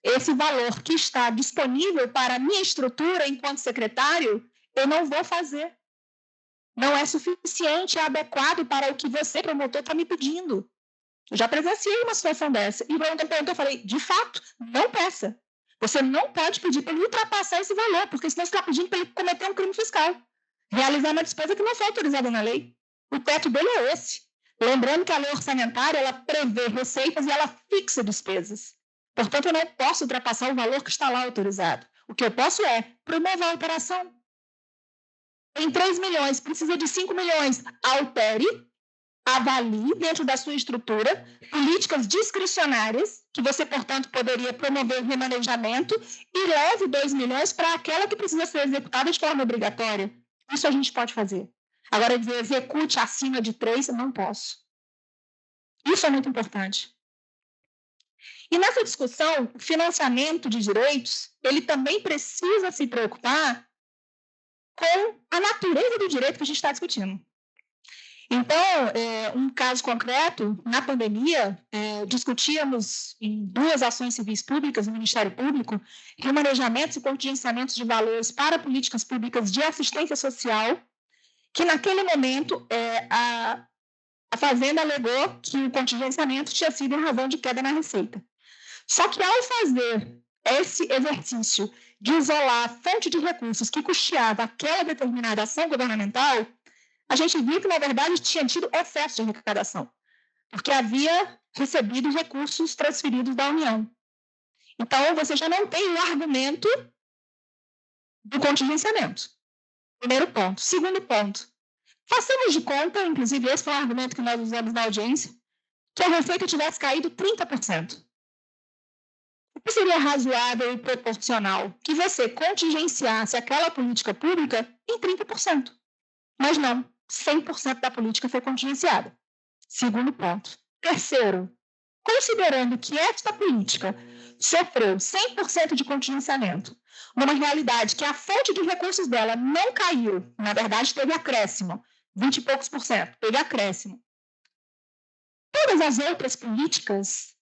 Esse valor que está disponível para a minha estrutura enquanto secretário, eu não vou fazer. Não é suficiente, é adequado para o que você, promotor, está me pedindo. Eu já presenciei uma situação dessa. E eu falei, de fato, não peça. Você não pode pedir para ele ultrapassar esse valor, porque senão você está pedindo para ele cometer um crime fiscal. Realizar uma despesa que não foi autorizada na lei. O teto dele é esse. Lembrando que a lei orçamentária, ela prevê receitas e ela fixa despesas. Portanto, eu não posso ultrapassar o valor que está lá autorizado. O que eu posso é promover a operação. Em 3 milhões, precisa de 5 milhões. Altere, avalie dentro da sua estrutura políticas discricionárias, que você, portanto, poderia promover o remanejamento e leve 2 milhões para aquela que precisa ser executada de forma obrigatória. Isso a gente pode fazer. Agora, execute acima de 3, não posso. Isso é muito importante. E nessa discussão, o financiamento de direitos, ele também precisa se preocupar com a natureza do direito que a gente está discutindo. Então, um caso concreto, na pandemia, discutíamos em 2 ações civis públicas no Ministério Público remanejamentos e contingenciamentos de valores para políticas públicas de assistência social, que naquele momento a Fazenda alegou que o contingenciamento tinha sido em razão de queda na receita. Só que ao fazer esse exercício de isolar a fonte de recursos que custeava aquela determinada ação governamental, a gente viu que, na verdade, tinha tido excesso de arrecadação. porque havia recebido recursos transferidos da União. Então, você já não tem o argumento do contingenciamento. Primeiro ponto. Segundo ponto. Façamos de conta, inclusive esse foi um argumento que nós usamos na audiência, que a receita tivesse caído 30%. O que seria razoável e proporcional? Que você contingenciasse aquela política pública em 30%. Mas não, 100% da política foi contingenciada. Segundo ponto. Terceiro, considerando que esta política sofreu 100% de contingenciamento, numa realidade que a fonte de recursos dela não caiu, na verdade teve acréscimo, 20 e poucos por cento, teve acréscimo. Todas as outras políticas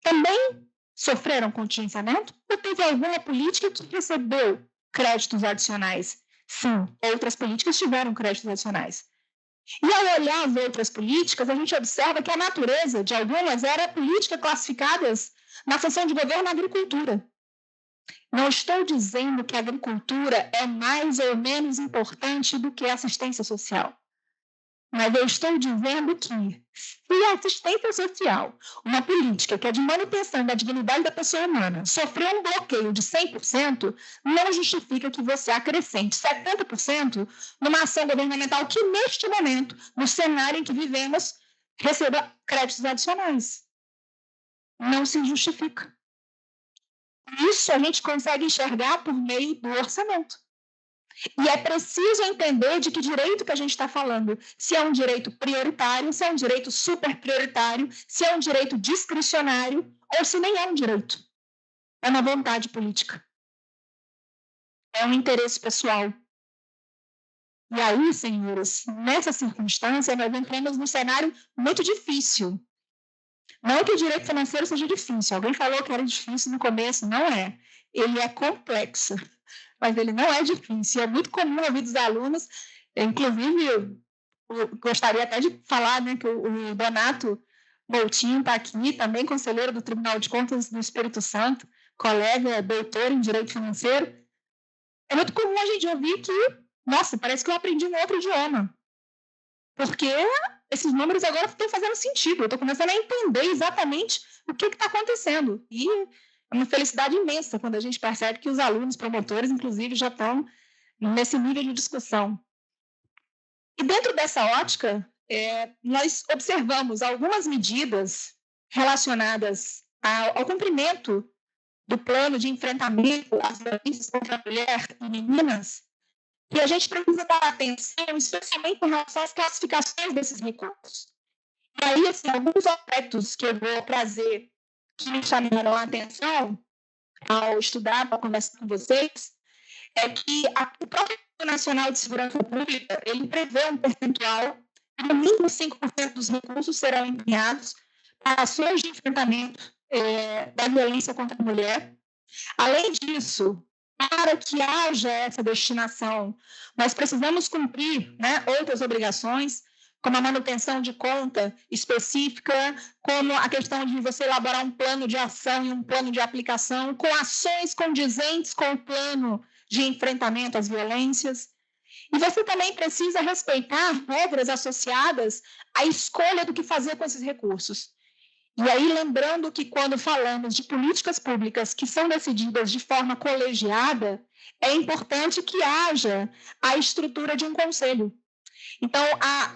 também sofreram contingenciamento ou teve alguma política que recebeu créditos adicionais? Sim, outras políticas tiveram créditos adicionais. E ao olhar as outras políticas, a gente observa que a natureza de algumas era políticas classificadas na função de governo na agricultura. Não estou dizendo que a agricultura é mais ou menos importante do que a assistência social. Mas eu estou dizendo que, se a assistência social, uma política que é de manutenção da dignidade da pessoa humana, sofreu um bloqueio de 100%, não justifica que você acrescente 70% numa ação governamental que, neste momento, no cenário em que vivemos, receba créditos adicionais. Não se justifica. Isso a gente consegue enxergar por meio do orçamento. E é preciso entender de que direito que a gente está falando. Se é um direito prioritário, se é um direito super prioritário, se é um direito discricionário, ou se nem é um direito. É uma vontade política. É um interesse pessoal. E aí, senhores, nessa circunstância, nós entramos num cenário muito difícil. Não que o direito financeiro seja difícil. Alguém falou que era difícil no começo. Não é. Ele é complexo. Mas ele não é difícil. É muito comum ouvir dos alunos, inclusive, eu gostaria até de falar, né, que o Donato Moutinho está aqui, também conselheiro do Tribunal de Contas do Espírito Santo, colega, doutor em Direito Financeiro. É muito comum a gente ouvir que, nossa, parece que eu aprendi um outro idioma. Porque esses números agora estão fazendo sentido. Eu estou começando a entender exatamente o que está acontecendo. E é uma felicidade imensa quando a gente percebe que os alunos, promotores, inclusive, já estão nesse nível de discussão. E dentro dessa ótica, nós observamos algumas medidas relacionadas ao cumprimento do plano de enfrentamento às violências contra a mulher e meninas, que a gente precisa dar atenção, especialmente em relação às classificações desses recursos. E aí, assim, alguns aspectos que eu vou trazer que me chamaram a atenção ao estudar, para conversar com vocês, é que o próprio Nacional de Segurança Pública, ele prevê um percentual, no mínimo 5% dos recursos serão empenhados para ações de enfrentamento da violência contra a mulher. Além disso, para que haja essa destinação, nós precisamos cumprir, né, outras obrigações, como a manutenção de conta específica, como a questão de você elaborar um plano de ação e um plano de aplicação, com ações condizentes com o plano de enfrentamento às violências. E você também precisa respeitar regras associadas à escolha do que fazer com esses recursos. E aí, lembrando que quando falamos de políticas públicas que são decididas de forma colegiada, é importante que haja a estrutura de um conselho. Então,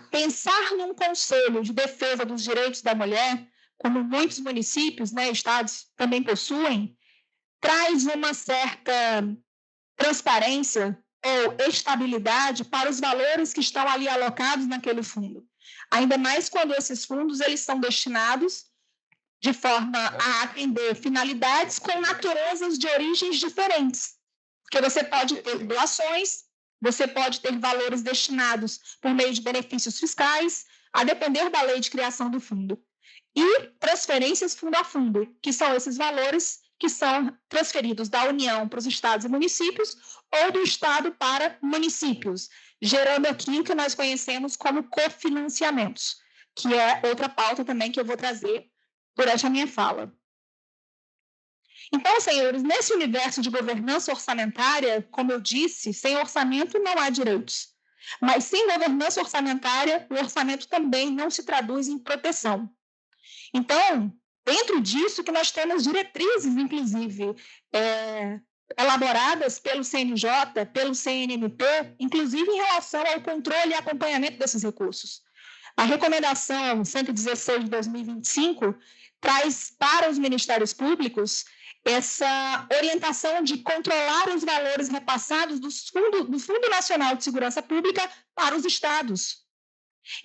pensar num conselho de defesa dos direitos da mulher, como muitos municípios, né, estados também possuem, traz uma certa transparência ou estabilidade para os valores que estão ali alocados naquele fundo. Ainda mais quando esses fundos eles são destinados de forma a atender finalidades com naturezas de origens diferentes. Porque você pode ter doações, você pode ter valores destinados por meio de benefícios fiscais, a depender da lei de criação do fundo. E transferências fundo a fundo, que são esses valores que são transferidos da União para os estados e municípios ou do estado para municípios, gerando aqui o que nós conhecemos como cofinanciamentos, que é outra pauta também que eu vou trazer durante a minha fala. Então, senhores, nesse universo de governança orçamentária, como eu disse, sem orçamento não há direitos. Mas sem governança orçamentária, o orçamento também não se traduz em proteção. Então, dentro disso que nós temos diretrizes, inclusive, elaboradas pelo CNJ, pelo CNMP, inclusive em relação ao controle e acompanhamento desses recursos. A recomendação 116 de 2025 traz para os ministérios públicos essa orientação de controlar os valores repassados do Fundo Nacional de Segurança Pública para os estados.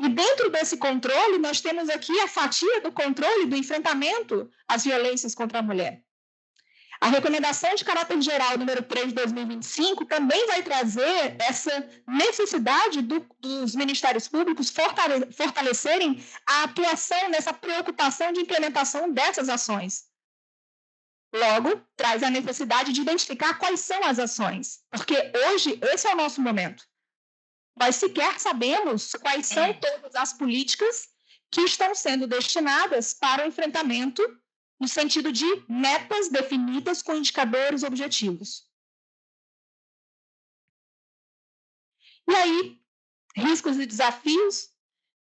E dentro desse controle, nós temos aqui a fatia do controle do enfrentamento às violências contra a mulher. A recomendação de caráter geral número 3 de 2025 também vai trazer essa necessidade dos ministérios públicos fortalecerem a atuação nessa preocupação de implementação dessas ações. Logo, traz a necessidade de identificar quais são as ações, porque hoje esse é o nosso momento. Nós sequer sabemos quais são todas as políticas que estão sendo destinadas para o enfrentamento no sentido de metas definidas com indicadores objetivos. E aí, riscos e desafios,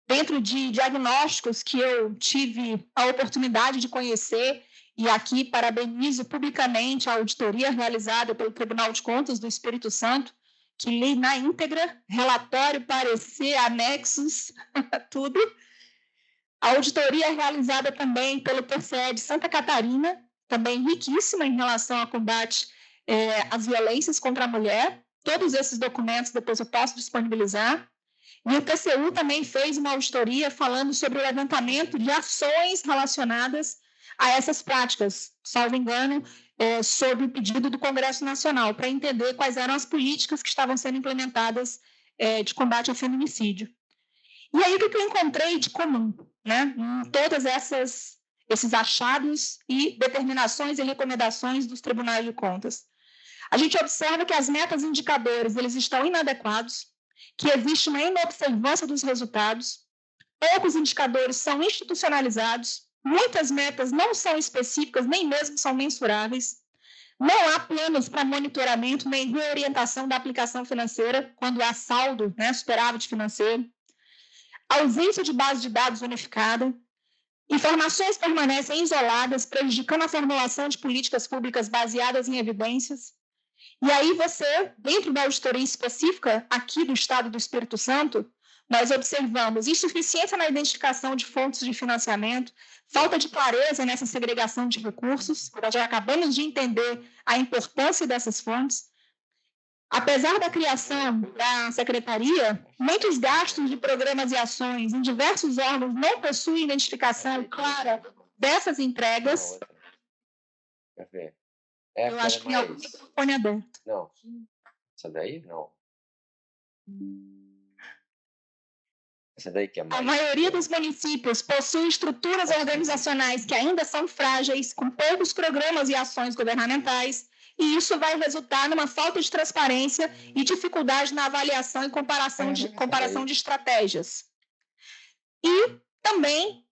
dentro de diagnósticos que eu tive a oportunidade de conhecer, e aqui parabenizo publicamente a auditoria realizada pelo Tribunal de Contas do Espírito Santo, que li na íntegra, relatório, parecer, anexos, tudo. A auditoria realizada também pelo TCE de Santa Catarina, também riquíssima em relação ao combate às violências contra a mulher. Todos esses documentos depois eu posso disponibilizar. E o TCU também fez uma auditoria falando sobre o levantamento de ações relacionadas a essas práticas, salvo engano, sob o pedido do Congresso Nacional, para entender quais eram as políticas que estavam sendo implementadas de combate ao feminicídio. E aí, o que eu encontrei de comum, né, em todos esses achados e determinações e recomendações dos tribunais de contas? A gente observa que as metas e indicadores eles estão inadequados, que existe uma inobservância dos resultados, poucos indicadores são institucionalizados, muitas metas não são específicas, nem mesmo são mensuráveis, não há planos para monitoramento nem reorientação da aplicação financeira quando há saldo, né, superávit financeiro, ausência de base de dados unificada, informações permanecem isoladas, prejudicando a formulação de políticas públicas baseadas em evidências. E aí você, dentro da auditoria específica aqui do Estado do Espírito Santo, nós observamos insuficiência na identificação de fontes de financiamento, falta de clareza nessa segregação de recursos, nós já acabamos de entender a importância dessas fontes. Apesar da criação da secretaria, muitos gastos de programas e ações em diversos órgãos não possuem identificação clara dessas entregas. Eu acho que é o microfone aberto. Não. Essa daí? Não. Essa daí que é mais... A maioria dos municípios possui estruturas organizacionais que ainda são frágeis, com poucos programas e ações governamentais, e isso vai resultar numa falta de transparência e dificuldade na avaliação e comparação de estratégias. E também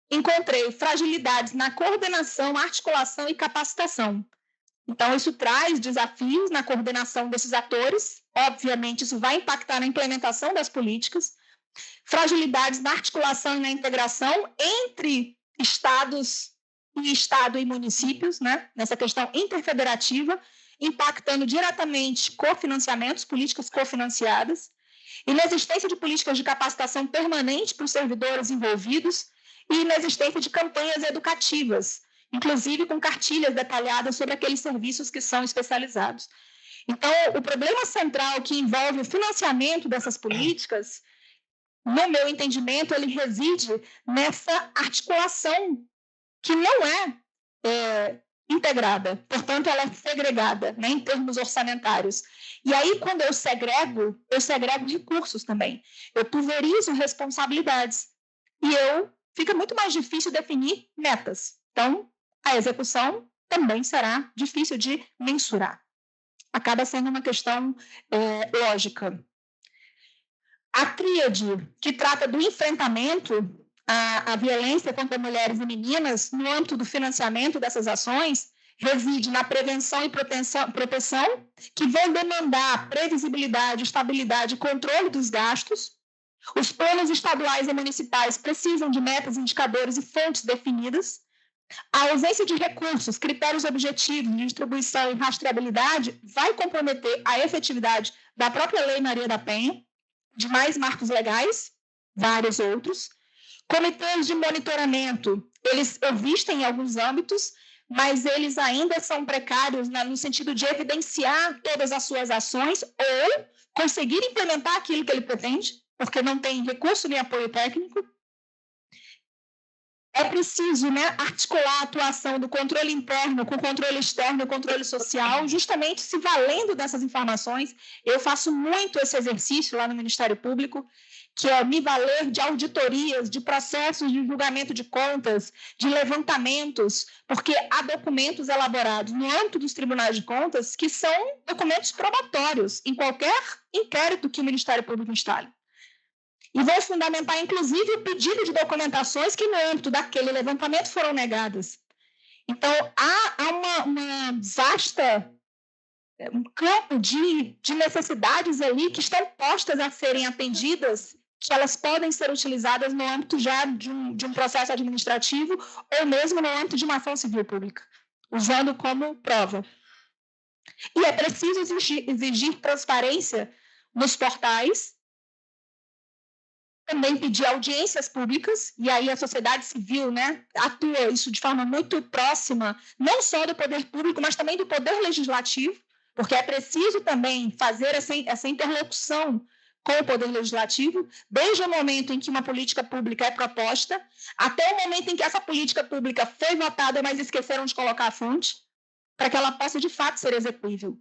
encontrei fragilidades na coordenação, articulação e capacitação. Então, isso traz desafios na coordenação desses atores, obviamente isso vai impactar na implementação das políticas, fragilidades na articulação e na integração entre estados e Estado e municípios, né, nessa questão interfederativa, impactando diretamente cofinanciamentos, políticas cofinanciadas, inexistência de políticas de capacitação permanente para os servidores envolvidos e inexistência de campanhas educativas, inclusive com cartilhas detalhadas sobre aqueles serviços que são especializados. Então, o problema central que envolve o financiamento dessas políticas, no meu entendimento, ele reside nessa articulação que não é integrada, portanto, ela é segregada, né, em termos orçamentários. E aí, quando eu segrego recursos também. Eu pulverizo responsabilidades. E fica muito mais difícil definir metas. Então, a execução também será difícil de mensurar. Acaba sendo uma questão lógica. A tríade que trata do enfrentamento à violência contra mulheres e meninas no âmbito do financiamento dessas ações reside na prevenção e proteção, que vão demandar previsibilidade, estabilidade e controle dos gastos, Os planos estaduais e municipais precisam de metas, indicadores e fontes definidas. A ausência de recursos, critérios objetivos de distribuição e rastreabilidade vai comprometer a efetividade da própria Lei Maria da Penha, de mais marcos legais, vários outros. Comitês de monitoramento, eles existem em alguns âmbitos, mas eles ainda são precários no sentido de evidenciar todas as suas ações ou conseguir implementar aquilo que ele pretende, porque não tem recurso nem apoio técnico. É preciso, articular a atuação do controle interno com o controle externo e o controle social, justamente se valendo dessas informações. Eu faço muito esse exercício lá no Ministério Público, que é me valer de auditorias, de processos de julgamento de contas, de levantamentos, porque há documentos elaborados no âmbito dos tribunais de contas que são documentos probatórios em qualquer inquérito que o Ministério Público instale. E vou fundamentar, inclusive, o pedido de documentações que, no âmbito daquele levantamento, foram negadas. Então, há uma vasta um campo de necessidades ali que estão postas a serem atendidas, que elas podem ser utilizadas no âmbito já de um processo administrativo ou mesmo no âmbito de uma ação civil pública, usando como prova. E é preciso exigir transparência nos portais, também pedir audiências públicas, e aí a sociedade civil atua isso de forma muito próxima, não só do poder público, mas também do poder legislativo, porque é preciso também fazer essa interlocução com o poder legislativo, desde o momento em que uma política pública é proposta, até o momento em que essa política pública foi votada, mas esqueceram de colocar a fonte, para que ela possa, de fato, ser execuível.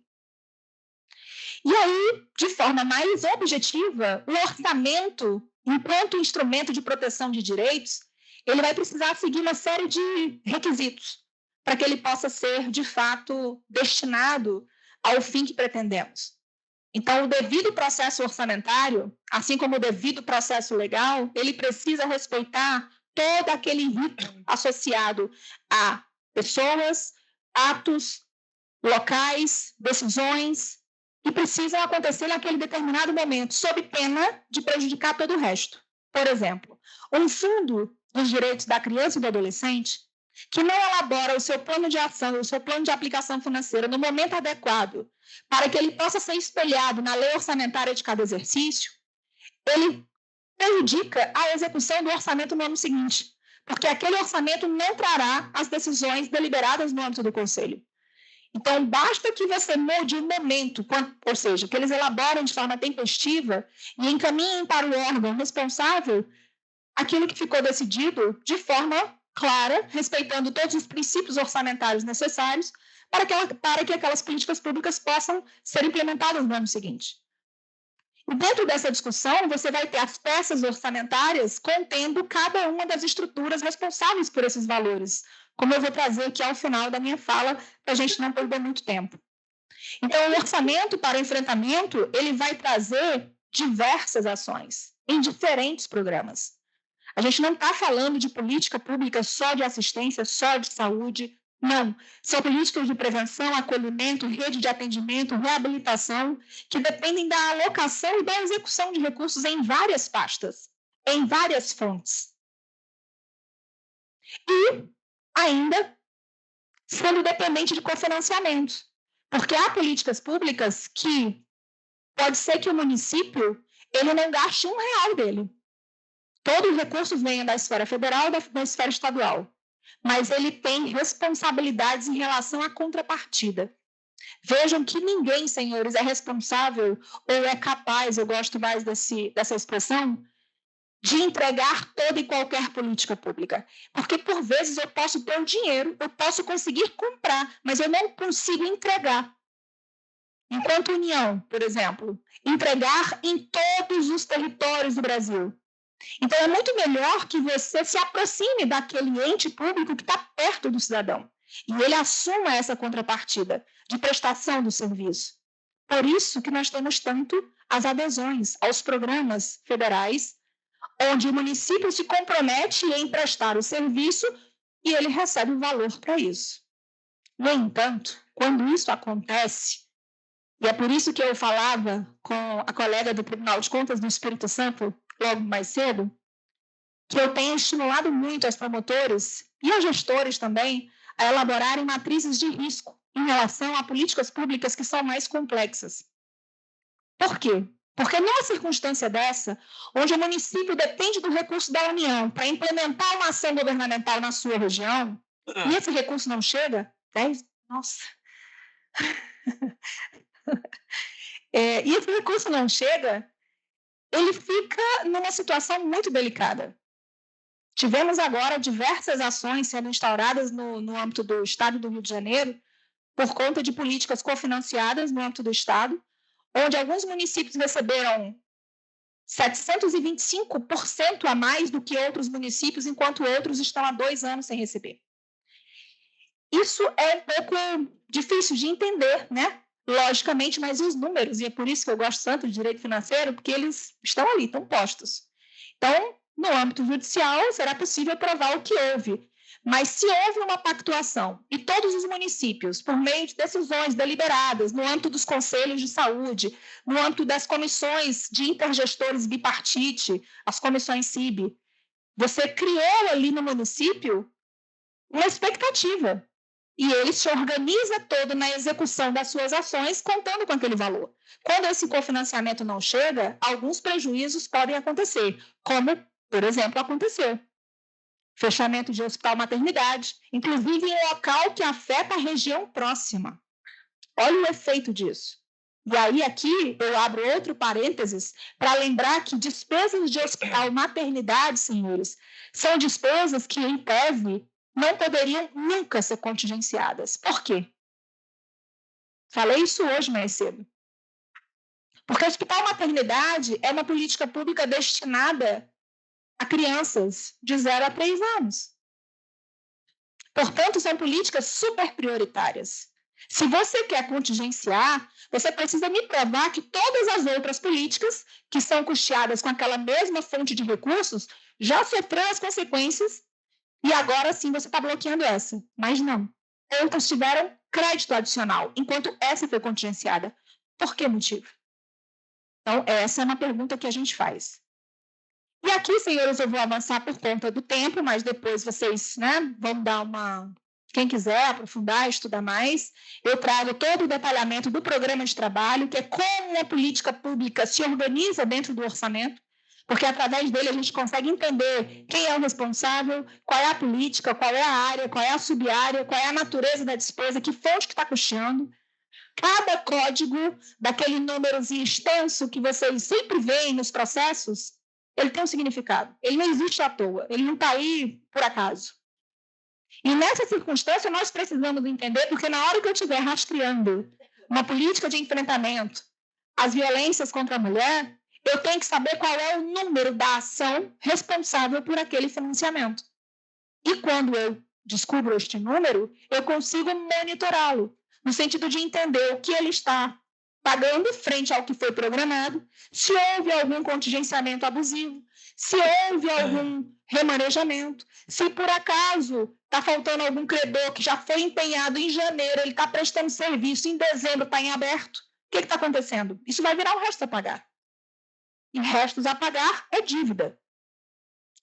E aí, de forma mais objetiva, o orçamento, enquanto instrumento de proteção de direitos, ele vai precisar seguir uma série de requisitos para que ele possa ser, de fato, destinado ao fim que pretendemos. Então, o devido processo orçamentário, assim como o devido processo legal, ele precisa respeitar todo aquele rito associado a pessoas, atos, locais, decisões, que precisam acontecer naquele determinado momento, sob pena de prejudicar todo o resto. Por exemplo, um fundo dos direitos da criança e do adolescente que não elabora o seu plano de ação, o seu plano de aplicação financeira no momento adequado, para que ele possa ser espelhado na lei orçamentária de cada exercício, ele prejudica a execução do orçamento no ano seguinte, porque aquele orçamento não trará as decisões deliberadas no âmbito do Conselho. Então, basta que você mude o momento, ou seja, que eles elaborem de forma tempestiva e encaminhem para o órgão responsável aquilo que ficou decidido de forma clara, respeitando todos os princípios orçamentários necessários para que aquelas políticas públicas possam ser implementadas no ano seguinte. E dentro dessa discussão, você vai ter as peças orçamentárias contendo cada uma das estruturas responsáveis por esses valores, como eu vou trazer aqui ao final da minha fala, para a gente não perder muito tempo. Então, o orçamento para o enfrentamento, ele vai trazer diversas ações em diferentes programas. A gente não está falando de política pública só de assistência, só de saúde, não. São políticas de prevenção, acolhimento, rede de atendimento, reabilitação, que dependem da alocação e da execução de recursos em várias pastas, em várias fontes. E ainda sendo dependente de cofinanciamento, porque há políticas públicas que pode ser que o município ele não gaste R$1 dele. Todo o recurso venha da esfera federal e da esfera estadual, mas ele tem responsabilidades em relação à contrapartida. Vejam que ninguém, senhores, é responsável ou é capaz, eu gosto mais dessa expressão, de entregar toda e qualquer política pública. Porque, por vezes, eu posso ter o dinheiro, eu posso conseguir comprar, mas eu não consigo entregar. Enquanto União, por exemplo, entregar em todos os territórios do Brasil. Então, é muito melhor que você se aproxime daquele ente público que está perto do cidadão e ele assuma essa contrapartida de prestação do serviço. Por isso que nós temos tanto as adesões aos programas federais, onde o município se compromete em prestar o serviço e ele recebe o valor para isso. No entanto, quando isso acontece, e é por isso que eu falava com a colega do Tribunal de Contas do Espírito Santo, logo mais cedo, que eu tenho estimulado muito as promotoras e os gestores também a elaborarem matrizes de risco em relação a políticas públicas que são mais complexas. Por quê? Porque numa circunstância dessa, onde o município depende do recurso da União para implementar uma ação governamental na sua região, e esse recurso não chega, nossa. E esse recurso não chega, ele fica numa situação muito delicada. Tivemos agora diversas ações sendo instauradas no âmbito do Estado do Rio de Janeiro, por conta de políticas cofinanciadas no âmbito do Estado, onde alguns municípios receberam 725% a mais do que outros municípios, enquanto outros estão há 2 anos sem receber. Isso é um pouco difícil de entender, né? Logicamente, mas os números, e é por isso que eu gosto tanto de direito financeiro, porque eles estão ali, estão postos. Então, no âmbito judicial, será possível provar o que houve. Mas se houve uma pactuação e todos os municípios, por meio de decisões deliberadas, no âmbito dos conselhos de saúde, no âmbito das comissões de intergestores bipartite, as comissões CIB, você criou ali no município uma expectativa. E ele se organiza todo na execução das suas ações, contando com aquele valor. Quando esse cofinanciamento não chega, alguns prejuízos podem acontecer, como, por exemplo, aconteceu. Fechamento de hospital-maternidade, inclusive em local que afeta a região próxima. Olha o efeito disso. E aí aqui eu abro outro parênteses para lembrar que despesas de hospital-maternidade, senhores, são despesas que, em tese, não poderiam nunca ser contingenciadas. Por quê? Falei isso hoje mais cedo. Porque hospital-maternidade é uma política pública destinada a crianças de 0 a 3 anos. Portanto, são políticas super prioritárias. Se você quer contingenciar, você precisa me provar que todas as outras políticas que são custeadas com aquela mesma fonte de recursos já sofreram as consequências e agora sim você está bloqueando essa. Mas não. Outras tiveram crédito adicional, enquanto essa foi contingenciada. Por que motivo? Então, essa é uma pergunta que a gente faz. E aqui, senhores, eu vou avançar por conta do tempo, mas depois vocês, né, vão dar uma... Quem quiser aprofundar, estudar mais, eu trago todo o detalhamento do programa de trabalho, que é como uma política pública se organiza dentro do orçamento, porque através dele a gente consegue entender quem é o responsável, qual é a política, qual é a área, qual é a sub-área, qual é a natureza da despesa, que fonte que está custeando. Cada código daquele númerozinho extenso que vocês sempre veem nos processos, ele tem um significado. Ele não existe à toa, ele não está aí por acaso. E nessa circunstância nós precisamos entender, porque na hora que eu estiver rastreando uma política de enfrentamento às violências contra a mulher, eu tenho que saber qual é o número da ação responsável por aquele financiamento. E quando eu descubro este número, eu consigo monitorá-lo, no sentido de entender o que ele está pagando frente ao que foi programado, se houve algum contingenciamento abusivo, se houve algum remanejamento, se por acaso está faltando algum credor que já foi empenhado em janeiro, ele está prestando serviço, em dezembro está em aberto, o que está acontecendo? Isso vai virar o resto a pagar. E restos a pagar é dívida.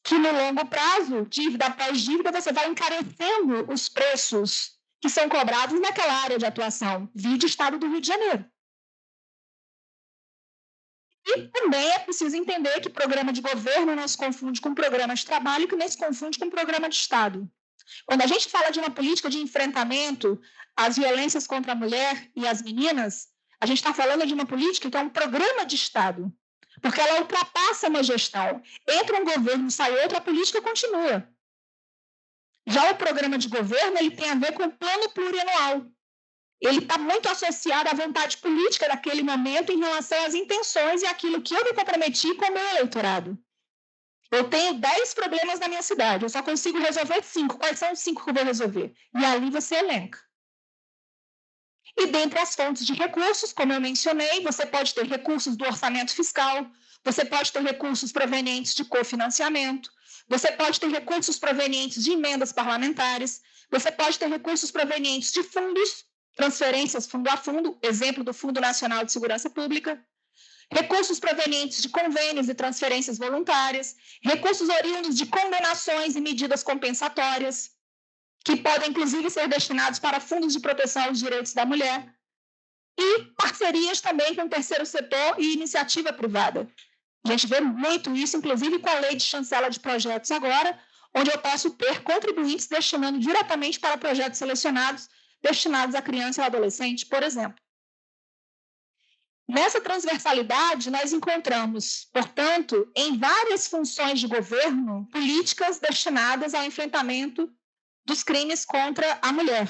Que no longo prazo, dívida após dívida, você vai encarecendo os preços que são cobrados naquela área de atuação, vide Estado do Rio de Janeiro. E também é preciso entender que programa de governo não se confunde com programa de trabalho, que nem se confunde com programa de Estado. Quando a gente fala de uma política de enfrentamento às violências contra a mulher e as meninas, a gente está falando de uma política que é um programa de Estado, porque ela ultrapassa uma gestão. Entra um governo, sai outro, a política continua. Já o programa de governo ele tem a ver com o plano plurianual. Ele está muito associado à vontade política daquele momento em relação às intenções e aquilo que eu me comprometi com o meu eleitorado. Eu tenho 10 problemas na minha cidade, eu só consigo resolver 5. Quais são os 5 que eu vou resolver? E ali você elenca. E dentre as fontes de recursos, como eu mencionei, você pode ter recursos do orçamento fiscal, você pode ter recursos provenientes de cofinanciamento, você pode ter recursos provenientes de emendas parlamentares, você pode ter recursos provenientes de fundos, transferências fundo a fundo, exemplo do Fundo Nacional de Segurança Pública, recursos provenientes de convênios e transferências voluntárias, recursos oriundos de condenações e medidas compensatórias, que podem, inclusive, ser destinados para fundos de proteção aos direitos da mulher, e parcerias também com o terceiro setor e iniciativa privada. A gente vê muito isso, inclusive com a lei de chancela de projetos agora, onde eu posso ter contribuintes destinando diretamente para projetos selecionados destinados a criança e adolescente, por exemplo. Nessa transversalidade, nós encontramos, portanto, em várias funções de governo, políticas destinadas ao enfrentamento dos crimes contra a mulher.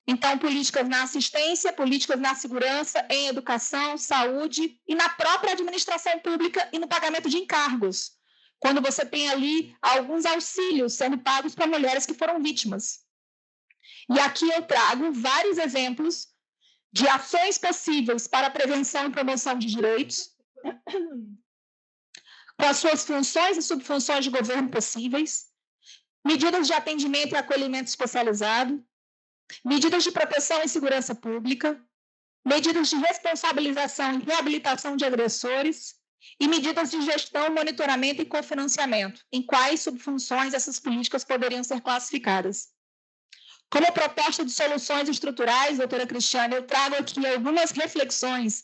Então, políticas na assistência, políticas na segurança, em educação, saúde e na própria administração pública e no pagamento de encargos, quando você tem ali alguns auxílios sendo pagos para mulheres que foram vítimas. E aqui eu trago vários exemplos de ações possíveis para a prevenção e promoção de direitos, com as suas funções e subfunções de governo possíveis, medidas de atendimento e acolhimento especializado, medidas de proteção e segurança pública, medidas de responsabilização e reabilitação de agressores e medidas de gestão, monitoramento e cofinanciamento, em quais subfunções essas políticas poderiam ser classificadas. Como proposta de soluções estruturais, doutora Cristiane, eu trago aqui algumas reflexões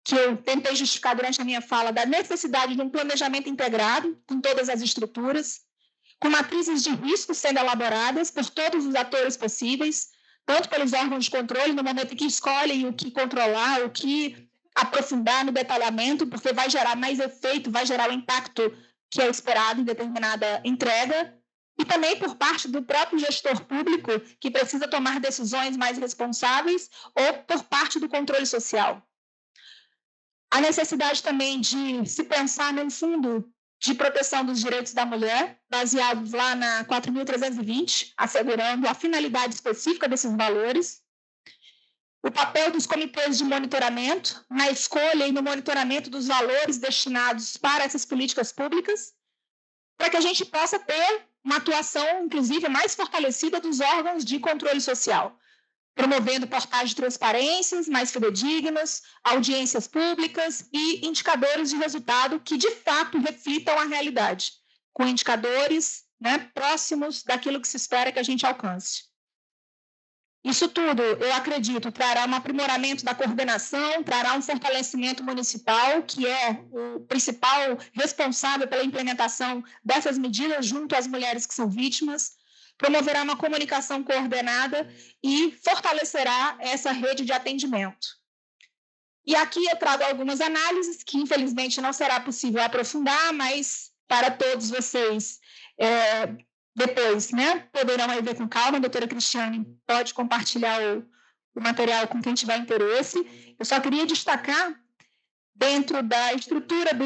que eu tentei justificar durante a minha fala, da necessidade de um planejamento integrado com todas as estruturas, com matrizes de risco sendo elaboradas por todos os atores possíveis, tanto pelos órgãos de controle, no momento em que escolhem o que controlar, o que aprofundar no detalhamento, porque vai gerar mais efeito, vai gerar o impacto que é esperado em determinada entrega, e também por parte do próprio gestor público, que precisa tomar decisões mais responsáveis, ou por parte do controle social. A necessidade também de se pensar num fundo de proteção dos direitos da mulher, baseado lá na 4.320, assegurando a finalidade específica desses valores. O papel dos comitês de monitoramento, na escolha e no monitoramento dos valores destinados para essas políticas públicas, para que a gente possa ter uma atuação, inclusive, mais fortalecida dos órgãos de controle social, promovendo portais de transparências mais fidedignos, audiências públicas e indicadores de resultado que, de fato, reflitam a realidade, com indicadores, próximos daquilo que se espera que a gente alcance. Isso tudo, eu acredito, trará um aprimoramento da coordenação, trará um fortalecimento municipal, que é o principal responsável pela implementação dessas medidas junto às mulheres que são vítimas, promoverá uma comunicação coordenada e fortalecerá essa rede de atendimento. E aqui eu trago algumas análises que, infelizmente, não será possível aprofundar, mas para todos vocês, depois, poderão aí ver com calma. A doutora Cristiane pode compartilhar o material com quem tiver interesse. Eu só queria destacar, dentro da estrutura do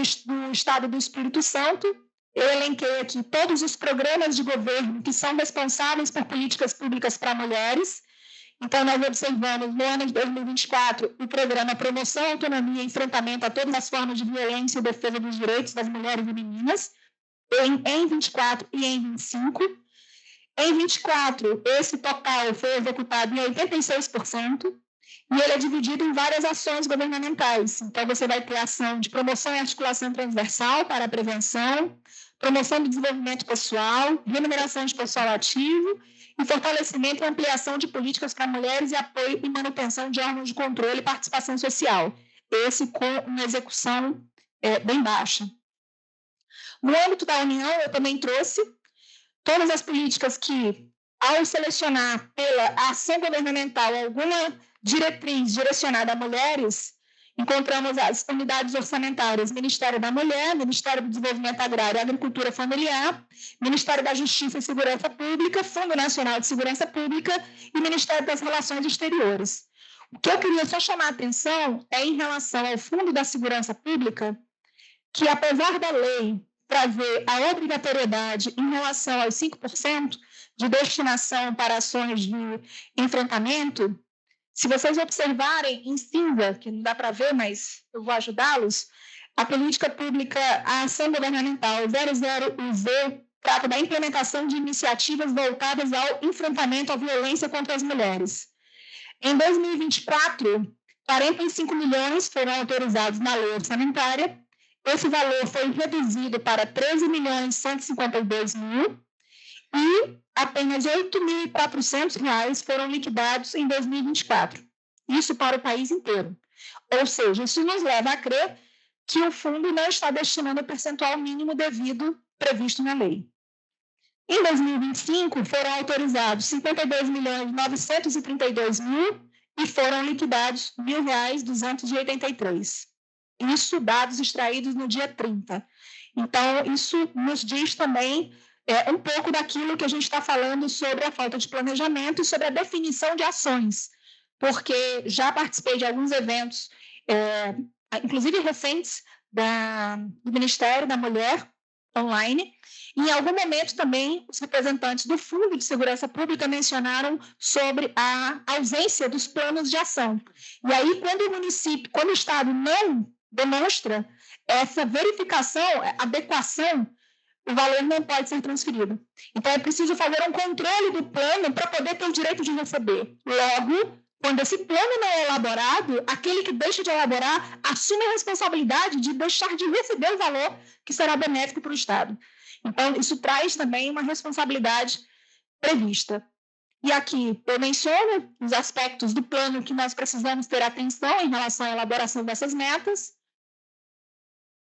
Estado do Espírito Santo, eu elenquei aqui todos os programas de governo que são responsáveis por políticas públicas para mulheres. Então, nós observamos, no ano de 2024, o programa Promoção, Autonomia e Enfrentamento a todas as formas de violência e defesa dos direitos das mulheres e meninas, em 24 e em 25. Em 24, esse total foi executado em 86%, e ele é dividido em várias ações governamentais. Então, você vai ter ação de promoção e articulação transversal para a prevenção, promoção do desenvolvimento pessoal, remuneração de pessoal ativo e fortalecimento e ampliação de políticas para mulheres e apoio e manutenção de órgãos de controle e participação social. Esse com uma execução bem baixa. No âmbito da União, eu também trouxe todas as políticas que, ao selecionar pela ação governamental alguma diretriz direcionada a mulheres, encontramos as unidades orçamentárias Ministério da Mulher, Ministério do Desenvolvimento Agrário e Agricultura Familiar, Ministério da Justiça e Segurança Pública, Fundo Nacional de Segurança Pública e Ministério das Relações Exteriores. O que eu queria só chamar a atenção é em relação ao Fundo da Segurança Pública, que, apesar da lei trazer a obrigatoriedade em relação aos 5% de destinação para ações de enfrentamento, se vocês observarem em cinza, que não dá para ver, mas eu vou ajudá-los, a política pública, a ação governamental 00UV trata da implementação de iniciativas voltadas ao enfrentamento à violência contra as mulheres. Em 2024, 45 milhões foram autorizados na lei orçamentária. Esse valor foi reduzido para 13.152.000 e apenas R$ 8.400 foram liquidados em 2024. Isso para o país inteiro. Ou seja, isso nos leva a crer que o fundo não está destinando o percentual mínimo devido previsto na lei. Em 2025, foram autorizados 52.932.000 e foram liquidados R$ 1.283. Isso dados extraídos no dia 30. Então, isso nos diz também um pouco daquilo que a gente está falando sobre a falta de planejamento e sobre a definição de ações, porque já participei de alguns eventos, inclusive recentes, do Ministério da Mulher, online, e em algum momento também os representantes do Fundo de Segurança Pública mencionaram sobre a ausência dos planos de ação. E aí, quando o Estado não demonstra essa verificação, adequação, o valor não pode ser transferido. Então, é preciso fazer um controle do plano para poder ter o direito de receber. Logo, quando esse plano não é elaborado, aquele que deixa de elaborar assume a responsabilidade de deixar de receber o valor que será benéfico para o Estado. Então, isso traz também uma responsabilidade prevista. E aqui eu menciono os aspectos do plano que nós precisamos ter atenção em relação à elaboração dessas metas.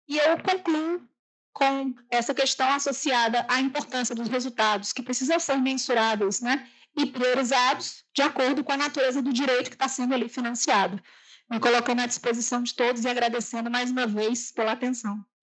E eu concluo com essa questão associada à importância dos resultados, que precisam ser mensurados, né, e priorizados de acordo com a natureza do direito que está sendo ali financiado. Me colocando à disposição de todos e agradecendo mais uma vez pela atenção.